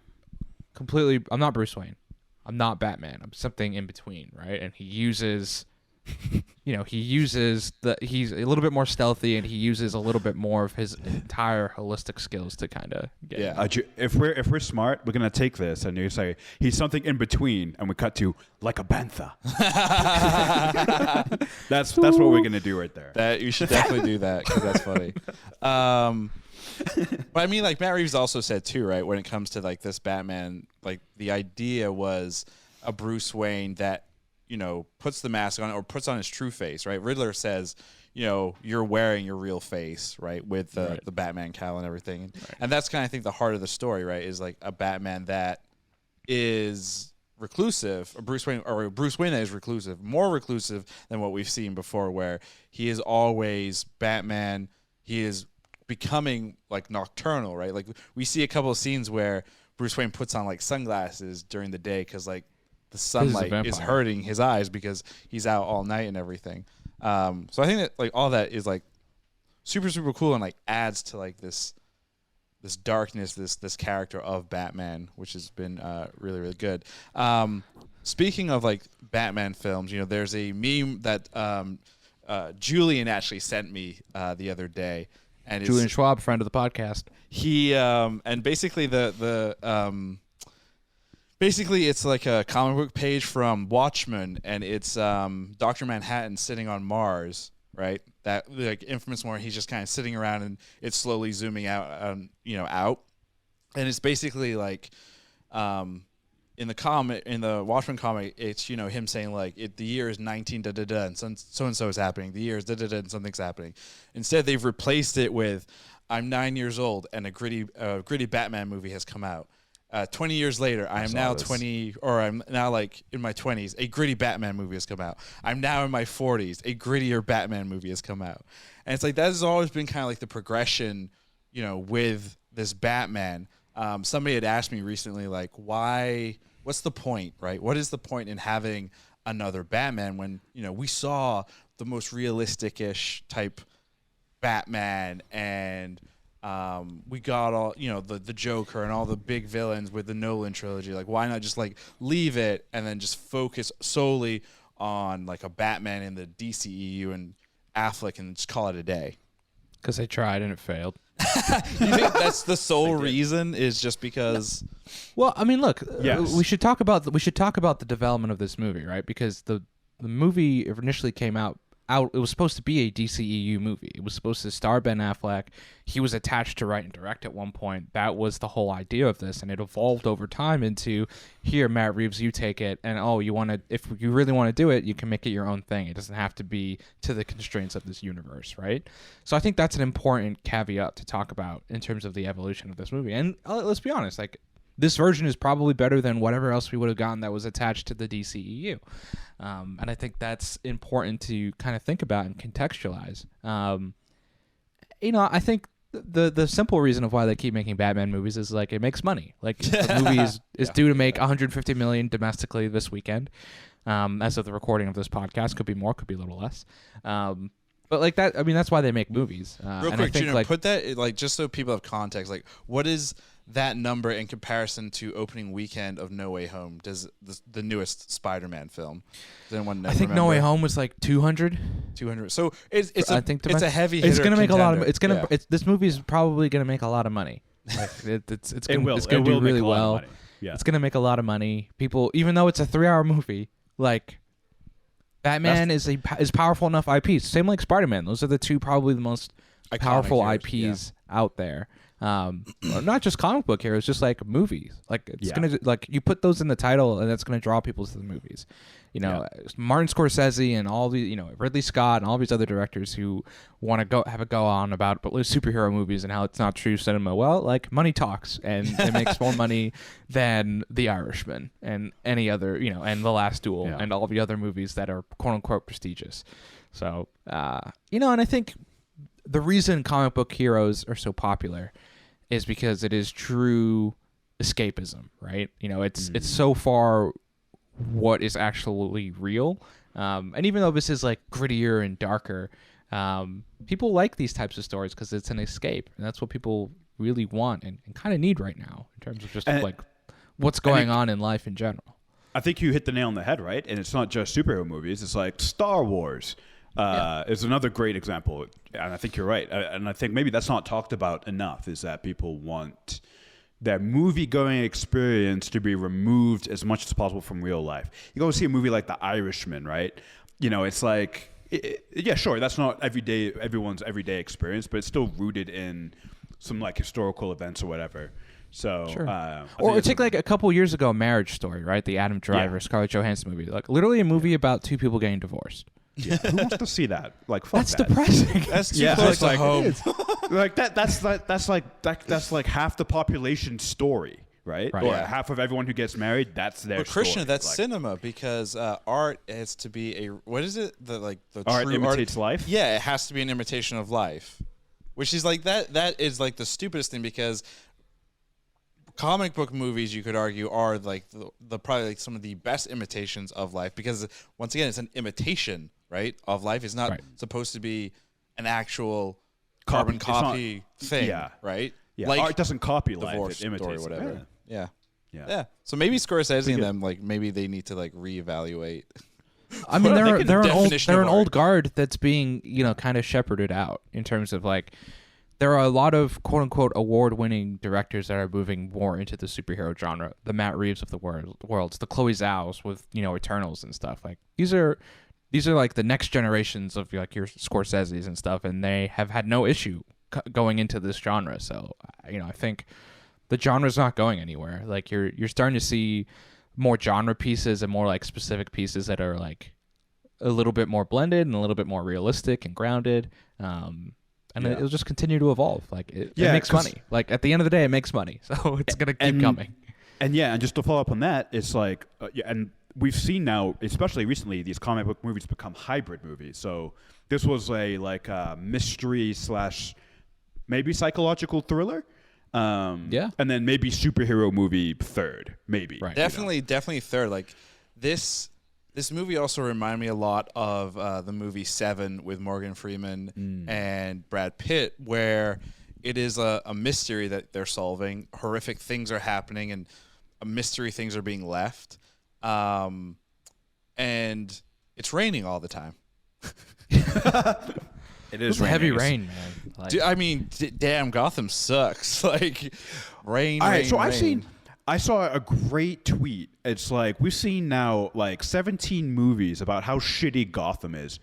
Bruce Wayne. I'm not Batman. I'm something in between, right? And he uses, he's a little bit more stealthy, and he uses a little bit more of his entire holistic skills to kind of get. Yeah. If we're smart, we're gonna take this and you say he's something in between, and we cut to like a bantha. That's what we're gonna do right there. That you should definitely do that because that's funny. But I mean, like Matt Reeves also said too, right? When it comes to like this Batman, like the idea was a Bruce Wayne that, you know, puts the mask on or puts on his true face, right? Riddler says, you know, you're wearing your real face, right? With the Batman cowl and everything. And that's kind of, I think, the heart of the story, right? Is like a Batman that is reclusive, or Bruce Wayne that is reclusive, more reclusive than what we've seen before, where he is always Batman. He is becoming like nocturnal, right? Like we see a couple of scenes where Bruce Wayne puts on like sunglasses during the day because like the sunlight is hurting his eyes because he's out all night and everything. So I think that like all that is like super, super cool and like adds to like this darkness, this character of Batman, which has been really, really good. Speaking of like Batman films, you know, there's a meme that Julian actually sent me the other day. And Julian Schwab, friend of the podcast. He and basically basically it's like a comic book page from Watchmen, and it's Dr. Manhattan sitting on Mars, right? That like infamous one. He's just kind of sitting around, and it's slowly zooming out, out, and it's basically like in the Watchmen comic, it's him saying like the year is 19 da da da and so and so is happening. The year is da da da and something's happening. Instead, they've replaced it with I'm 9 years old and a gritty Batman movie has come out. 20 years later, I am now 20, or I'm now like in my 20s. A gritty Batman movie has come out. I'm now in my 40s. A grittier Batman movie has come out, and it's like that has always been kind of like the progression, with this Batman. Somebody had asked me recently, like, what's the point, right? What is the point in having another Batman when, we saw the most realistic-ish type Batman and we got all, the Joker and all the big villains with the Nolan trilogy. Like, why not just, like, leave it and then just focus solely on, like, a Batman in the DCEU and Affleck and just call it a day? Because they tried and it failed. You think that's the sole reason? Is just because? Well, I mean, look, yes. we should talk about the development of this movie, right? Because the movie initially came out. It was supposed to be a DCEU movie. It was supposed to star Ben Affleck. He was attached to write and direct at one point. That was the whole idea of this, and it evolved over time into, here, Matt Reeves, you take it, and if you really want to do it, you can make it your own thing. It doesn't have to be to the constraints of this universe, right? So I think that's an important caveat to talk about in terms of the evolution of this movie. And let's be honest, like, this version is probably better than whatever else we would have gotten that was attached to the DCEU. And I think that's important to kind of think about and contextualize. I think the simple reason of why they keep making Batman movies is like it makes money. Like the movie is due to make $150 million domestically this weekend. As of the recording of this podcast, could be more, could be a little less. But like that, I mean, that's why they make movies. Real quick, Junior, put that like just so people have context. Like, what is that number in comparison to opening weekend of No Way Home? Does the newest Spider-Man film? Does anyone know? I think remember? No Way Home was like 200. 200. So it's a heavy. It's going to make a lot of. This movie is probably going to make a lot of money. Like it's going to do really well. Yeah. It's going to make a lot of money. People, even though it's a 3-hour movie, like. Batman is powerful enough IPs. Same like Spider-Man. Those are the two probably the most powerful IPs out there. Not just comic book heroes, just like movies. Like it's gonna like you put those in the title, and that's gonna draw people to the movies. Martin Scorsese and all the Ridley Scott and all these other directors who want to have a go on about superhero movies and how it's not true cinema. Well, like money talks, and it makes more money than The Irishman and any other and The Last Duel and all the other movies that are quote unquote prestigious. So and I think the reason comic book heroes are so popular is because it is true escapism, right? It's so far what is actually real. And even though this is like grittier and darker, people like these types of stories because it's an escape, and that's what people really want and kind of need right now in terms of just like what's going on in life in general. I think you hit the nail on the head, right? And it's not just superhero movies. It's like Star Wars. Is another great example, and I think you're right. And I think maybe that's not talked about enough, is that people want their movie-going experience to be removed as much as possible from real life. You go see a movie like The Irishman, right? It's like, sure, that's not everyone's everyday experience, but it's still rooted in some like historical events or whatever. So, Sure. I Or think take like a couple years ago, Marriage Story, right? The Adam Driver, Scarlett Johansson movie. Like literally a movie about two people getting divorced. yeah, who wants to see that? Like, fuck That's that. depressing. That's too Yeah, close it's to like, home. Like that's like half the population's story, right? Right. Or Yeah. half of everyone who gets married, that's their But Christian, story. that's like, cinema because art has to be a what is it? The art true imitates life. Yeah, it has to be an imitation of life, which is like that. That is like the stupidest thing because comic book movies, you could argue, are like the probably like some of the best imitations of life because once again, it's an imitation, right, of life. It's not supposed to be an actual carbon It's not- copy thing, yeah. right? Yeah, Like art doesn't copy life; divorce it imitates story, it. whatever. Yeah. Yeah. Yeah. So maybe Scorsese and them, like maybe they need to like reevaluate. I mean, They can they're an old definition they're of an old art. guard that's being kind of shepherded out in terms of like there are a lot of quote unquote award winning directors that are moving more into the superhero genre. The Matt Reeves of the worlds, the Chloe Zhao's with Eternals and stuff. Like these are like the next generations of like your Scorseses and stuff, and they have had no issue going into this genre. So I think the genre's not going anywhere. Like you're starting to see more genre pieces and more like specific pieces that are like a little bit more blended and a little bit more realistic and grounded. And it'll just continue to evolve. Like it makes money. Like at the end of the day, it makes money. So it's gonna keep coming. And just to follow up on that, it's like, and we've seen now, especially recently, these comic book movies become hybrid movies. So this was a mystery / maybe psychological thriller. And then maybe superhero movie third, maybe. Right. Definitely third. Like this movie also reminded me a lot of the movie Seven with Morgan Freeman and Brad Pitt, where it is a mystery that they're solving. Horrific things are happening, and a mystery things are being left. And it's raining all the time. It is It's heavy raining. rain, man. Like, Dude, I mean, damn, Gotham sucks. Like rain. All right, rain, so rain. I saw a great tweet. It's like we've seen now like 17 movies about how shitty Gotham is.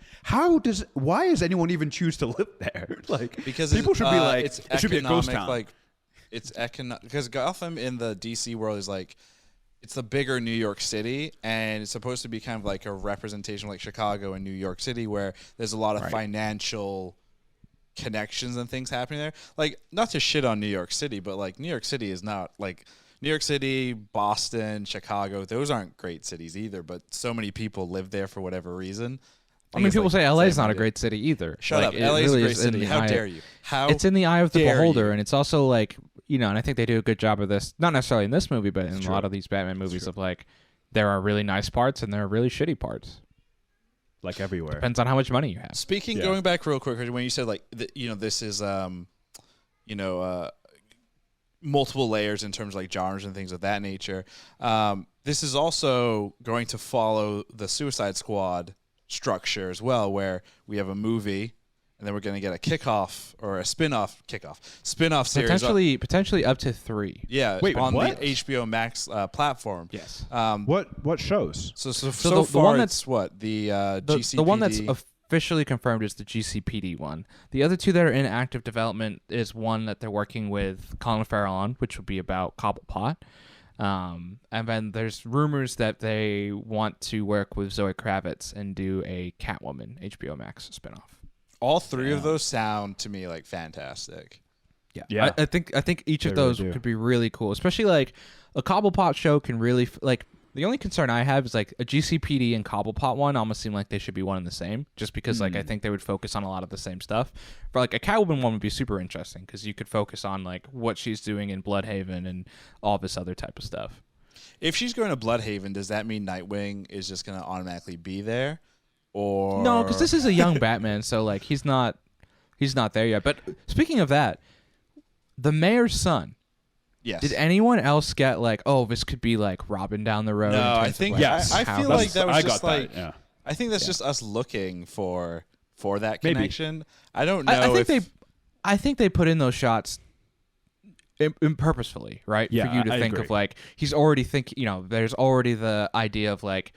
Why does anyone even choose to live there? Like Because people should be like it's it should be a ghost economic, town. like it's because Gotham in the DC world is like it's the bigger New York City, and it's supposed to be kind of like a representation of like Chicago and New York City, where there's a lot of financial connections and things happening there. Like, not to shit on New York City, but like New York City is not like New York City, Boston, Chicago. Those aren't great cities either, but so many people live there for whatever reason. I mean, it's people like say the LA is same not a idea. great city either. Shut Like, up. it LA is a really great in city. the How eye- dare you? How It's in the eye of the dare beholder, you. and it's also like and I think they do a good job of this. Not necessarily in this movie, but in a lot of these Batman movies, of like there are really nice parts and there are really shitty parts. like everywhere. Depends on how much money you have. Speaking, going back real quick, when you said like, this is, multiple layers in terms of like genres and things of that nature. This is also going to follow the Suicide Squad structure as well, where we have a movie and then we're going to get a kickoff or a spin-off series. Potentially up to 3. Yeah, Wait, on what? the HBO Max platform. Yes. What shows? So the far one it's what the GCPD. The one that's officially confirmed is the GCPD one. The other 2 that are in active development is one that they're working with Colin Farrell on, which would be about Cobblepot. And then there's rumors that they want to work with Zoe Kravitz and do a Catwoman HBO Max spinoff. all 3 of those sound to me like fantastic. Yeah. I think each of They really those do. could be really cool, especially like a Cobblepot show can really like. The only concern I have is like a GCPD and Cobblepot one almost seem like they should be one and the same, just because like I think they would focus on a lot of the same stuff. But like a Catwoman one would be super interesting because you could focus on like what she's doing in Bloodhaven and all this other type of stuff. If she's going to Bloodhaven, does that mean Nightwing is just going to automatically be there? Or No, because this is a young Batman, so like he's not there yet. But speaking of that, the mayor's son. yes. Did anyone else get like, oh, this could be like Robin down the road? No, in terms I of, think like, Yes. I how feel this- like that was I just got that, like yeah. I think that's just us looking for that Maybe. connection. I don't know I think they put in those shots purposefully, right? Yeah, for you to I think agree. of like he's already there's already the idea of like,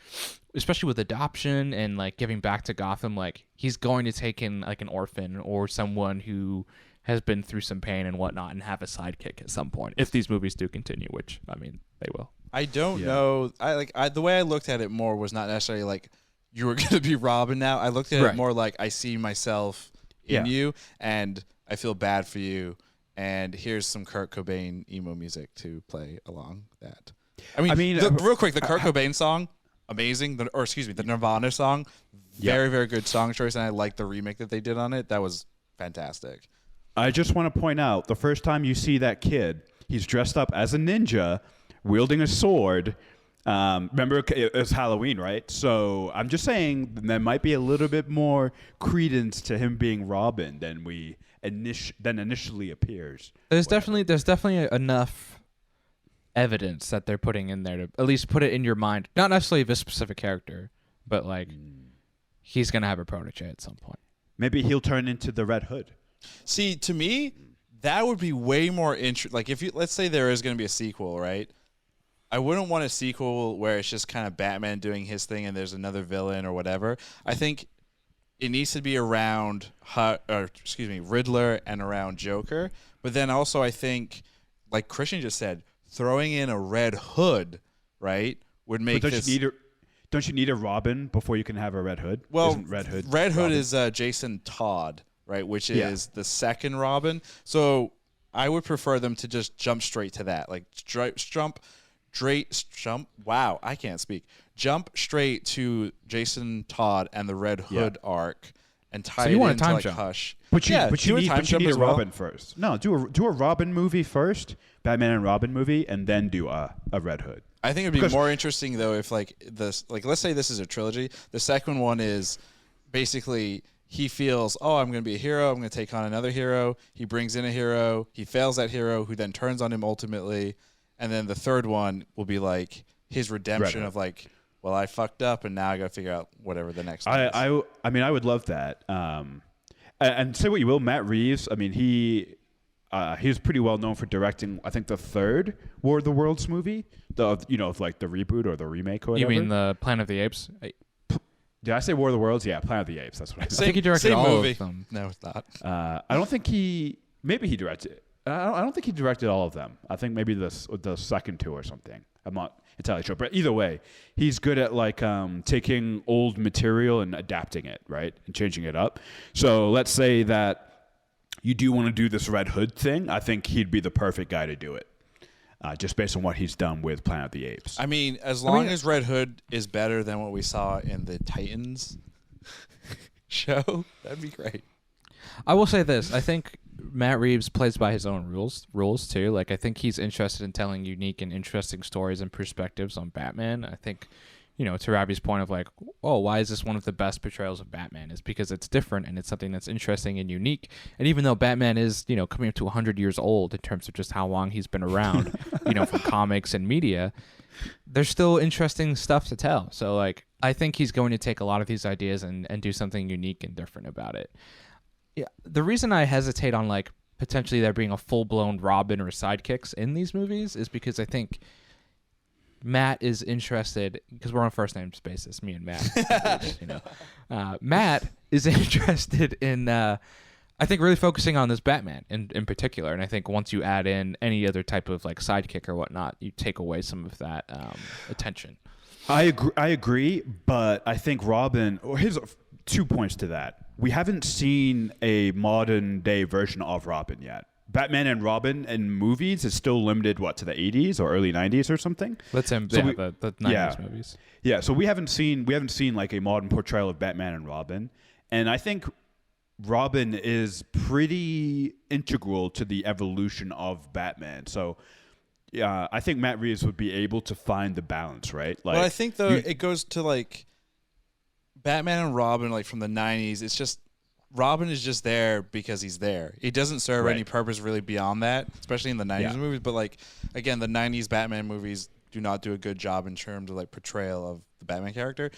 especially with adoption and like giving back to Gotham, like he's going to take in like an orphan or someone who has been through some pain and whatnot and have a sidekick at some point if these movies do continue, which I mean they will. I don't know. The way I looked at it more was not necessarily like you were going to be Robin now. I looked at it more like I see myself in you and I feel bad for you. And here's some Kurt Cobain emo music to play along that. I mean, real quick, the Kurt Cobain song, amazing. The Nirvana song, very, very good song choice. And I like the remake that they did on it. That was fantastic. I just want to point out, the first time you see that kid, he's dressed up as a ninja, wielding a sword. Remember, it was Halloween, right? So I'm just saying there might be a little bit more credence to him being Robin than initially appears. There's definitely enough evidence that they're putting in there to at least put it in your mind. Not necessarily this specific character, but like he's gonna have a protege at some point. Maybe he'll turn into the Red Hood. See, to me, that would be way more interesting. Like, let's say there is going to be a sequel, right? I wouldn't want a sequel where it's just kind of Batman doing his thing and there's another villain or whatever. I think it needs to be around Riddler and around Joker. But then also, I think, like Christian just said, throwing in a Red Hood, right, would make this. Don't you need a Robin before you can have a Red Hood? Well, Isn't Red Hood is Jason Todd. Right, which is the second Robin. So I would prefer them to just jump straight to that. Like jump. Wow, I can't speak. Jump straight to Jason Todd and the Red Hood arc and tie it into like Hush. But you need a Robin first. No, do a Robin movie first, Batman and Robin movie, and then do a Red Hood. I think it'd be more interesting though if let's say this is a trilogy. The second one is basically. He feels, I'm going to be a hero. I'm going to take on another hero. He brings in a hero. He fails that hero, who then turns on him ultimately. And then the third one will be like his redemption of like, well, I fucked up, and now I got to figure out whatever the next one is. I mean, I would love that. And say what you will, Matt Reeves. I mean, he was pretty well known for directing, I think, the third War of the Worlds movie. Like the reboot or the remake or whatever. You mean the Planet of the Apes? Did I say War of the Worlds? Yeah, Planet of the Apes. That's what I said. I think he directed all movie. of them. No, it's not. I don't think maybe he directed. I don't think he directed all of them. I think maybe the second two or something. I'm not entirely sure. But either way, he's good at like taking old material and adapting it, right? And changing it up. So let's say that you do want to do this Red Hood thing. I think he'd be the perfect guy to do it. Just based on what he's done with Planet of the Apes. I mean, as long as Red Hood is better than what we saw in the Titans show, that'd be great. I will say this. I think Matt Reeves plays by his own rules too. Like, I think he's interested in telling unique and interesting stories and perspectives on Batman. I think, to Robbie's point of like, why is this one of the best portrayals of Batman? Is because it's different and it's something that's interesting and unique. And even though Batman is, coming up to 100 years old in terms of just how long he's been around, from comics and media, there's still interesting stuff to tell. So, like, I think he's going to take a lot of these ideas and do something unique and different about it. Yeah, the reason I hesitate on, like, potentially there being a full-blown Robin or sidekicks in these movies is because I think Matt is interested, because we're on a first name basis, me and Matt. Matt is interested in, I think, really focusing on this Batman in particular. And I think once you add in any other type of like sidekick or whatnot, you take away some of that attention. I agree, but I think Robin. Here's 2 points to that. We haven't seen a modern day version of Robin yet. Batman and Robin in movies is still limited, to the 80s or early 90s or something? Let's say the 90s movies. Yeah, so we haven't seen like a modern portrayal of Batman and Robin. And I think Robin is pretty integral to the evolution of Batman. So yeah, I think Matt Reeves would be able to find the balance, right? Like, well, I think though it goes to like Batman and Robin, like from the 90s, it's just Robin is just there because he's there. He doesn't serve any purpose really beyond that, especially in the 90s movies. But like, again, the 90s Batman movies do not do a good job in terms of like portrayal of the Batman character.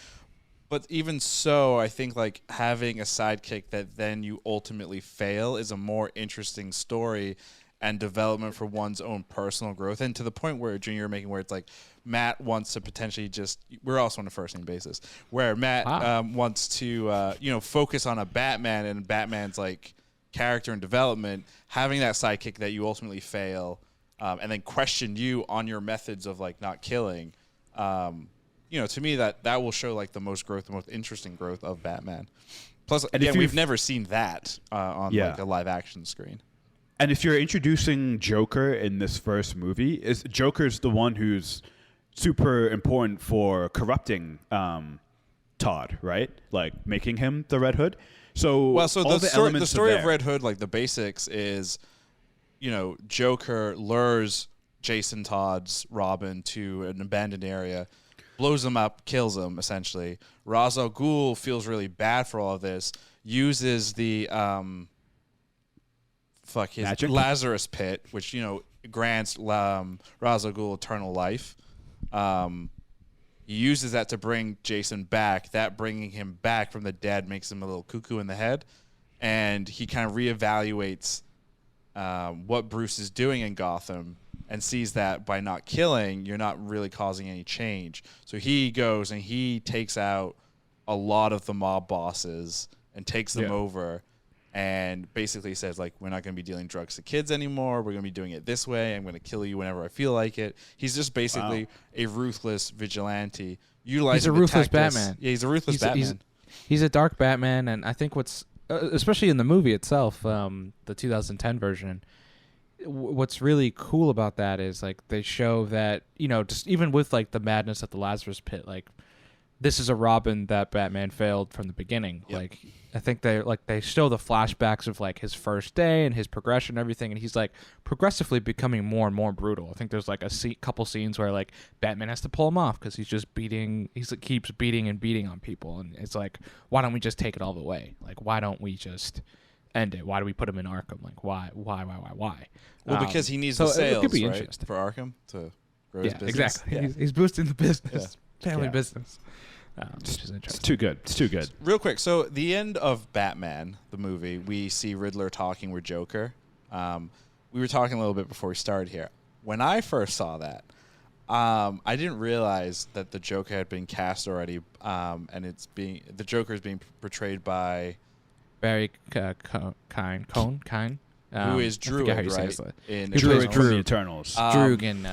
But even so, I think like having a sidekick that then you ultimately fail is a more interesting story and development for one's own personal growth. And to the point where Junior you're making, where it's like Matt wants to potentially we're also on a first name basis, where Matt wants to focus on a Batman, and Batman's like character and development, having that sidekick that you ultimately fail, and then question you on your methods of like not killing. To me that will show like the most growth, the most interesting growth of Batman. Plus, again, we've never seen that on like a live action screen. And if you're introducing Joker in this first movie, Joker's the one who's super important for corrupting Todd, right? Like making him the Red Hood. So the story of Red Hood, like the basics is, Joker lures Jason Todd's Robin to an abandoned area, blows him up, kills him essentially. Ra's al Ghul feels really bad for all of this, uses the Magic? Lazarus pit, which grants Ra's al Ghul eternal life. He uses that to bring Jason back. That bringing him back from the dead makes him a little cuckoo in the head, and he kind of reevaluates what Bruce is doing in Gotham and sees that by not killing, you're not really causing any change. So he goes and he takes out a lot of the mob bosses and takes them over, and basically says, like, we're not going to be dealing drugs to kids anymore. We're going to be doing it this way. I'm going to kill you whenever I feel like it. He's just basically a ruthless vigilante. He's a ruthless Batman. Yeah, he's a ruthless Batman. He's a dark Batman, and I think what's, especially in the movie itself, the 2010 version, what's really cool about that is, like, they show that, just even with, like, the madness at the Lazarus pit, like, this is a Robin that Batman failed from the beginning. Yep. Like, I think they show the flashbacks of like his first day and his progression and everything, and he's like progressively becoming more and more brutal. I think there's like couple scenes where like Batman has to pull him off because he's just beating. Keeps beating and beating on people, and it's like, why don't we just take it all the way? Like, why don't we just end it? Why do we put him in Arkham? Like, why? Well, because he needs the sales, could be right, interesting for Arkham to grow his business. Exactly. Yeah. He's boosting the business, family business. Which is interesting. It's too good. It's too good. Real quick, so the end of Batman, the movie, we see Riddler talking with Joker. We were talking a little bit before we started here. When I first saw that, I didn't realize that the Joker had been cast already, and the Joker is being portrayed by Barry Cohn, who is Druid, right? In the Eternals. Droog in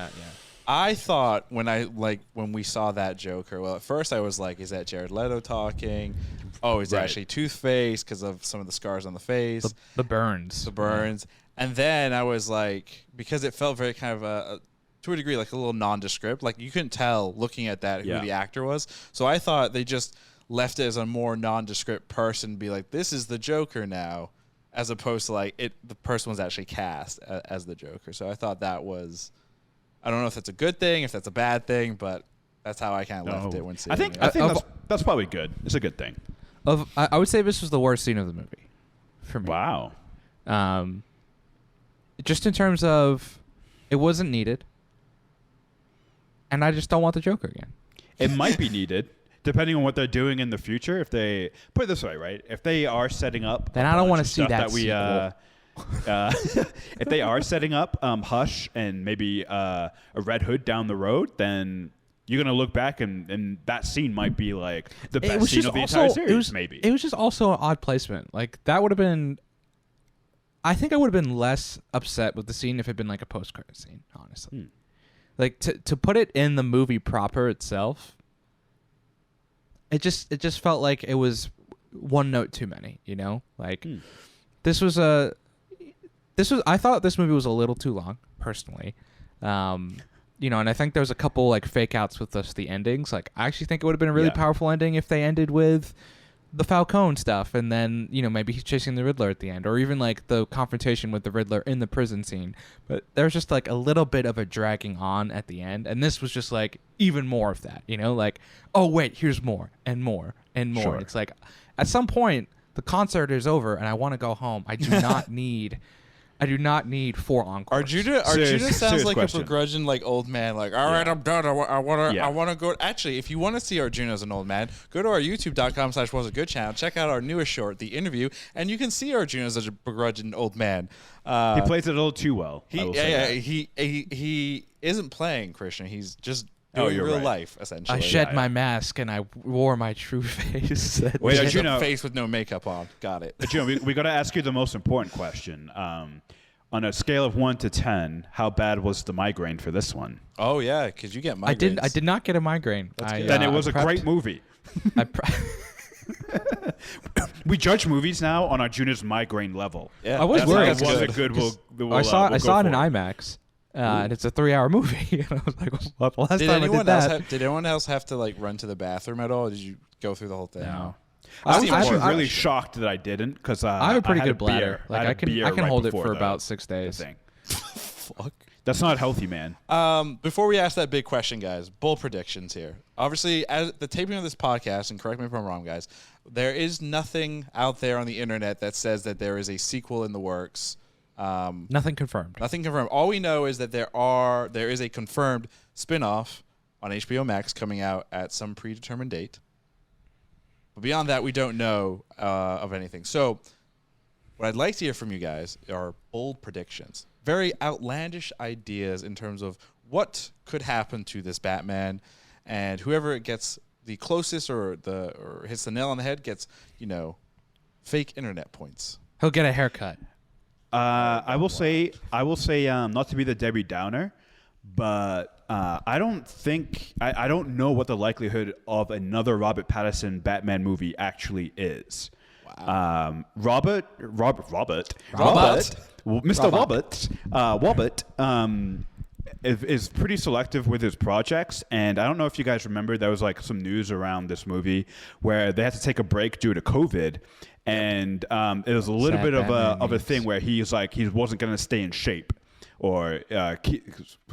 I thought when we saw that Joker, well, at first I was like, is that Jared Leto talking? Oh, he's actually Toothface because of some of the scars on the face. The burns. And then I was like, because it felt very kind of to a degree, like a little nondescript. Like you couldn't tell looking at that who the actor was. So I thought they just left it as a more nondescript person, be like, this is the Joker now, as opposed to like the person was actually cast as the Joker. So I thought that was... I don't know if that's a good thing, if that's a bad thing, but that's how I kind of left it when seeing it. I think that's probably good. It's a good thing. I would say this was the worst scene of the movie for me. Wow. Just in terms of it wasn't needed, and I just don't want the Joker again. It might be needed, depending on what they're doing in the future. If they put it this way, right? If they are setting up, then I don't want to see that if they are setting up Hush and maybe a Red Hood down the road, then you're going to look back and that scene might be like the best scene of the entire series, maybe. It was just also an odd placement. Like, that would have been... I think I would have been less upset with the scene if it had been like a post-credit scene, honestly. Like, to put it in the movie proper itself, it just felt like it was one note too many, Like, I thought this movie was a little too long, personally. And I think there was a couple like fake outs with the endings. Like, I actually think it would have been a really powerful ending if they ended with the Falcone stuff, and then maybe he's chasing the Riddler at the end, or even like the confrontation with the Riddler in the prison scene. But there's just like a little bit of a dragging on at the end, and this was just like even more of that. Like, oh wait, here's more and more and more. Sure. It's like at some point the concert is over and I want to go home. I do not need 4 encores. Arjuna sounds like question. A begrudging like old man. Like, all right, I'm done. I want to go. Actually, if you want to see Arjuna as an old man, go to our youtube.com/wasitgood channel. Check out our newest short, The Interview, and you can see Arjuna as a begrudging old man. He plays it a little too well. He isn't playing Christian. He's just doing you're real right. life, essentially. I shed yeah. my mask and I wore my true face. Wait, Just you a know, face with no makeup on. Got it. but we got to ask you the most important question. On a scale of 1 to 10, how bad was the migraine for this one? Oh yeah, because you get migraines. I did not get a migraine. Then it was a great movie. We judge movies now on our junior's migraine level. Yeah, I was that's- worried. that's Was good. it good? I saw we'll it in go for it. IMAX, and it's a 3-hour movie. And I was like, well, the last Did time I anyone did else that, did anyone else have to like run to the bathroom at all? Or did you go through the whole thing? No. I was I- actually I- really shocked that I didn't because I have a pretty had good bladder. beer. Like had a I can beer right hold it before for the- about 6 the days. thing. Fuck. That's not healthy, man. Before we ask that big question, guys, bold predictions here. Obviously, as the taping of this podcast, and correct me if I'm wrong, guys, there is nothing out there on the internet that says that there is a sequel in the works. Nothing confirmed. Nothing confirmed. All we know is that there is a confirmed spin-off on HBO Max coming out at some predetermined date. But beyond that, we don't know of anything. So what I'd like to hear from you guys are bold predictions. Very outlandish ideas in terms of what could happen to this Batman, and whoever gets the closest or hits the nail on the head gets, fake internet points. He'll get a haircut. I will say, not to be the Debbie Downer, but I don't know what the likelihood of another Robert Pattinson Batman movie actually is. Wow. Robert, Mr. Robert is pretty selective with his projects, and I don't know if you guys remember, there was like some news around this movie where they had to take a break due to COVID, and it was a little Sad bit of Batman a thing where he wasn't going to stay in shape or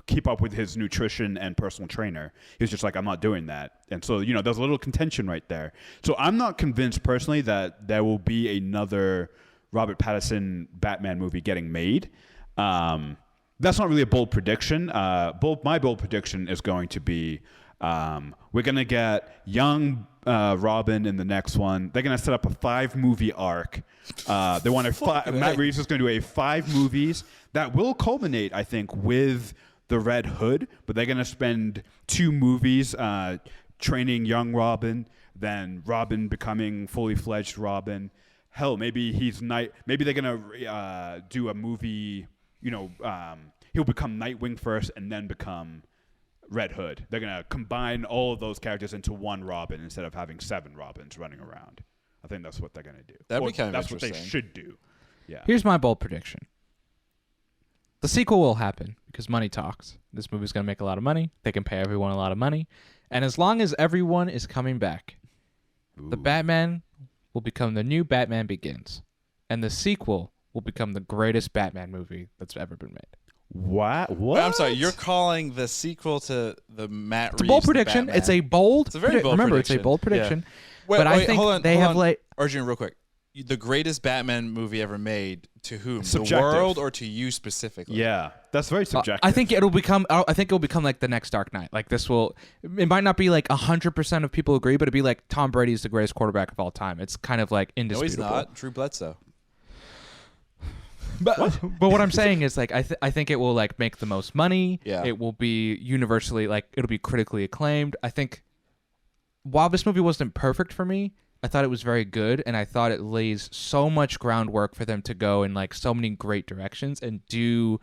keep up with his nutrition and personal trainer. He was just like, I'm not doing that. And so, there's a little contention right there. So I'm not convinced personally that there will be another Robert Pattinson Batman movie getting made. That's not really a bold prediction. My bold prediction is going to be we're going to get young Robin in the next one. They're going to set up a 5-movie arc. They want Matt Reeves is going to do a 5 movies that will culminate, I think, with the Red Hood. But they're going to spend 2 movies training young Robin, then Robin becoming fully fledged Robin. Hell, maybe maybe they're going to do a movie. He'll become Nightwing first and then become Red Hood. They're going to combine all of those characters into one Robin instead of having 7 Robins running around. I think that's what they're going to do. That'd be kind of That's what interesting. they should do. Yeah. Here's my bold prediction. The sequel will happen because money talks. This movie's going to make a lot of money. They can pay everyone a lot of money. And as long as everyone is coming back, the Batman will become the new Batman Begins. And the sequel will become the greatest Batman movie that's ever been made. What? Wait, I'm sorry. You're calling the sequel to the Matt Reeves. It's a bold The prediction. Batman. It's a bold. It's a very bold Remember, prediction. it's a bold prediction. Wait, but I wait, think hold on, they hold have on. like Arjun, real quick. The greatest Batman movie ever made to whom? Subjective. The world or to you specifically? Yeah, that's very subjective. I think it'll become like the next Dark Knight. Like this will. It might not be like 100% of people agree, but it'd be like Tom Brady is the greatest quarterback of all time. It's kind of like No, indisputable. he's not. Drew Bledsoe. But what I'm saying is like I think it will like make the most money. Yeah. It will be universally like it'll be critically acclaimed. I think while this movie wasn't perfect for me, I thought it was very good, and I thought it lays so much groundwork for them to go in like so many great directions and do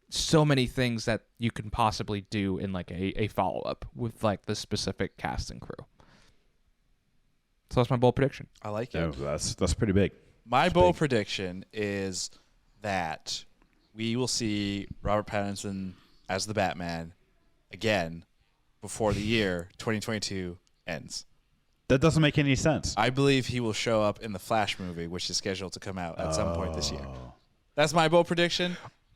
so many things that you can possibly do in like a follow-up with like the specific cast and crew. So that's my bold prediction. I like it. No, that's pretty big. My bold prediction is that we will see Robert Pattinson as the Batman again before the year 2022 ends. That doesn't make any sense. I believe he will show up in the Flash movie, which is scheduled to come out at some point this year. That's my bold prediction.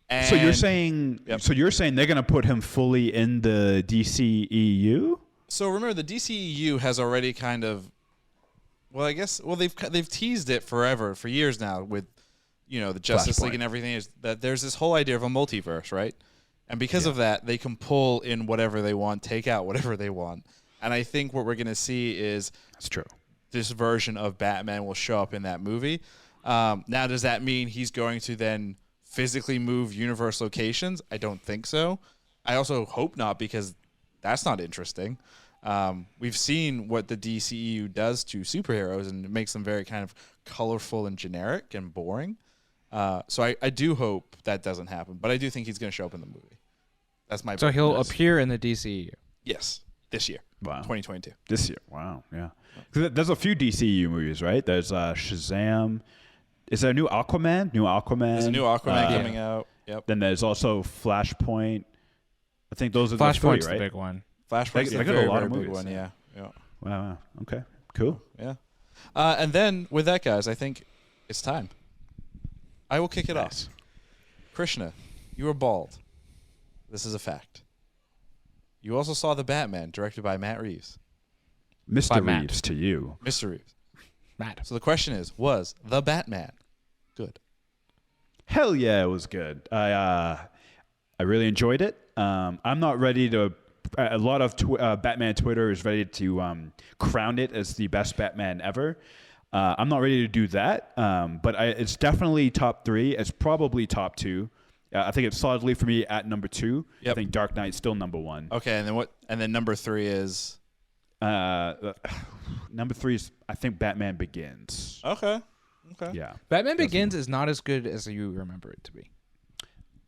And So you're saying Yep. they're going to put him fully in the DCEU? So remember, the DCEU has already kind of, they've teased it for years now with, the Justice League Flashpoint. and everything. Is that there's this whole idea of a multiverse, right? And because of that, they can pull in whatever they want, take out whatever they want. And I think what we're going to see is That's true. this version of Batman will show up in that movie. Now, does that mean he's going to then physically move universe locations? I don't think so. I also hope not, because that's not interesting. We've seen what the DCEU does to superheroes, and it makes them very kind of colorful and generic and boring. So I do hope that doesn't happen, but I do think he's going to show up in the movie. That's my. So he'll appear in the DCEU. Yes, this year. Wow. 2022. This year. Wow. Yeah. 'Cause there's a few DCU movies, right? There's Shazam. Is there a new Aquaman? There's a new Aquaman coming out. Yep. Then there's also Flashpoint. I think those are the Flashpoint's three, right? the big one. Flashpoint's They a got very, a lot very of big movies, one. yeah. Yeah. Wow. Okay. Cool. Yeah. And then with that, guys, I think it's time. I will kick it Nice. off. Krishna, you were bald. This is a fact. You also saw The Batman, directed by Matt Reeves. Mr. Matt. Reeves to you. Mr. Reeves. Matt. So the question is, was The Batman good? Hell yeah, it was good. I really enjoyed it. I'm not ready to. A lot of Batman Twitter is ready to crown it as the best Batman ever. I'm not ready to do that, but it's definitely top 3. It's probably top 2. I think it's solidly for me at number 2. Yep. I think Dark Knight's still number 1. Okay, and then what? And then number 3 is. Number 3 is I think Batman Begins. Okay. Yeah. Batman Begins is not as good as you remember it to be.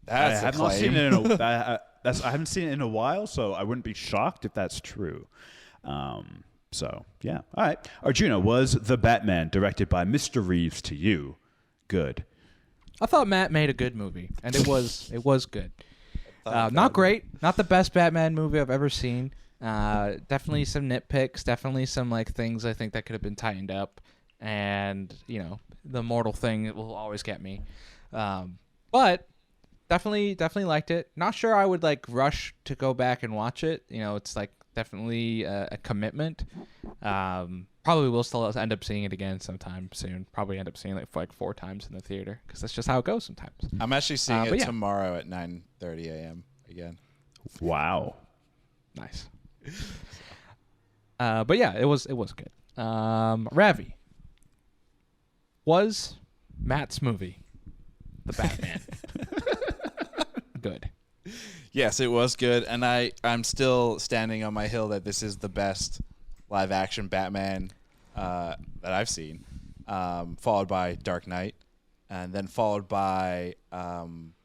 That's I have a not claim. seen it in I haven't seen it in a while, so I wouldn't be shocked if that's true. So yeah. All right. Arjuna, was The Batman, directed by Mr. Reeves to you, good? I thought Matt made a good movie, and it was good. Not great, not the best Batman movie I've ever seen. Definitely some nitpicks, definitely some like things I think that could have been tightened up, and the Immortal thing will always get me. But definitely liked it. Not sure I would like rush to go back and watch it. It's like definitely a commitment. Probably will still end up seeing it again sometime soon. Probably end up seeing it like 4 times in the theater because that's just how it goes sometimes. I'm actually seeing it yeah. tomorrow at 9:30 a.m. again. Wow. Nice. But yeah, it was good. Ravi, was Matt's movie, The Batman, good? Yes, it was good, and I'm still standing on my hill that this is the best live action Batman that I've seen, followed by Dark Knight, and then followed by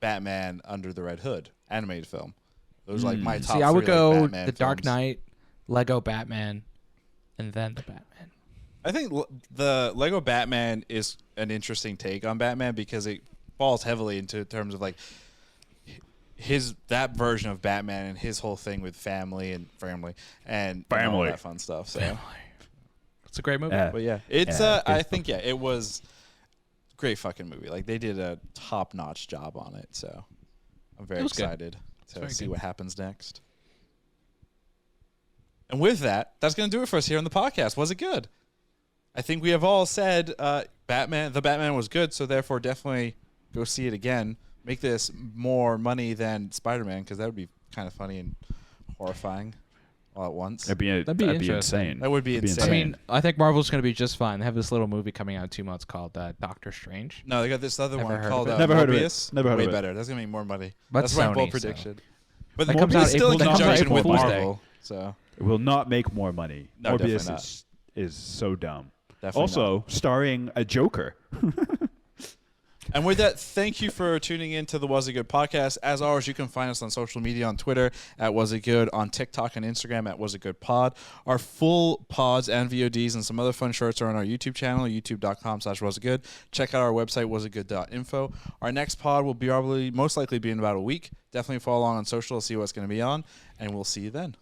Batman Under the Red Hood animated film. Those are like my top. See, I would 3, go like, Batman The Dark films. Knight, Lego Batman, and then The Batman. I think the Lego Batman is an interesting take on Batman because it falls heavily into terms of like that version of Batman and his whole thing with family and all that fun stuff. So It's a great movie. but yeah, it's Yeah, I think it was a great fucking movie. Like they did a top-notch job on it. So I'm very It was good. excited to very see good. what happens next. And with that, that's going to do it for us here on the podcast. Was it good? I think we have all said The Batman was good, so therefore definitely go see it again. Make this more money than Spider-Man, because that would be kind of funny and horrifying all at once. That'd be interesting. insane. That would be insane. I mean, I think Marvel's going to be just fine. They have this little movie coming out in 2 months called Doctor Strange. No, they got this other Never one heard called of it. Never heard of it. Morbius. Never heard Way of it. better. That's going to make more money. That's my Sony, bold so- prediction. But That comes out Morbius is still in April- that comes out conjunction April with Fool's Day. Marvel. So It will not make more money. No, definitely Morbius not. is so dumb. definitely Also, not. starring a Joker. And with that, thank you for tuning in to the Was It Good podcast. As always, you can find us on social media on Twitter at Was It Good, on TikTok and Instagram at Was It Good Pod. Our full pods and VODs and some other fun shorts are on our YouTube channel, youtube.com/wasitgood. Check out our website, wasitgood.info. Our next pod will be most likely be in about a week. Definitely follow along on social to see what's going to be on, and we'll see you then.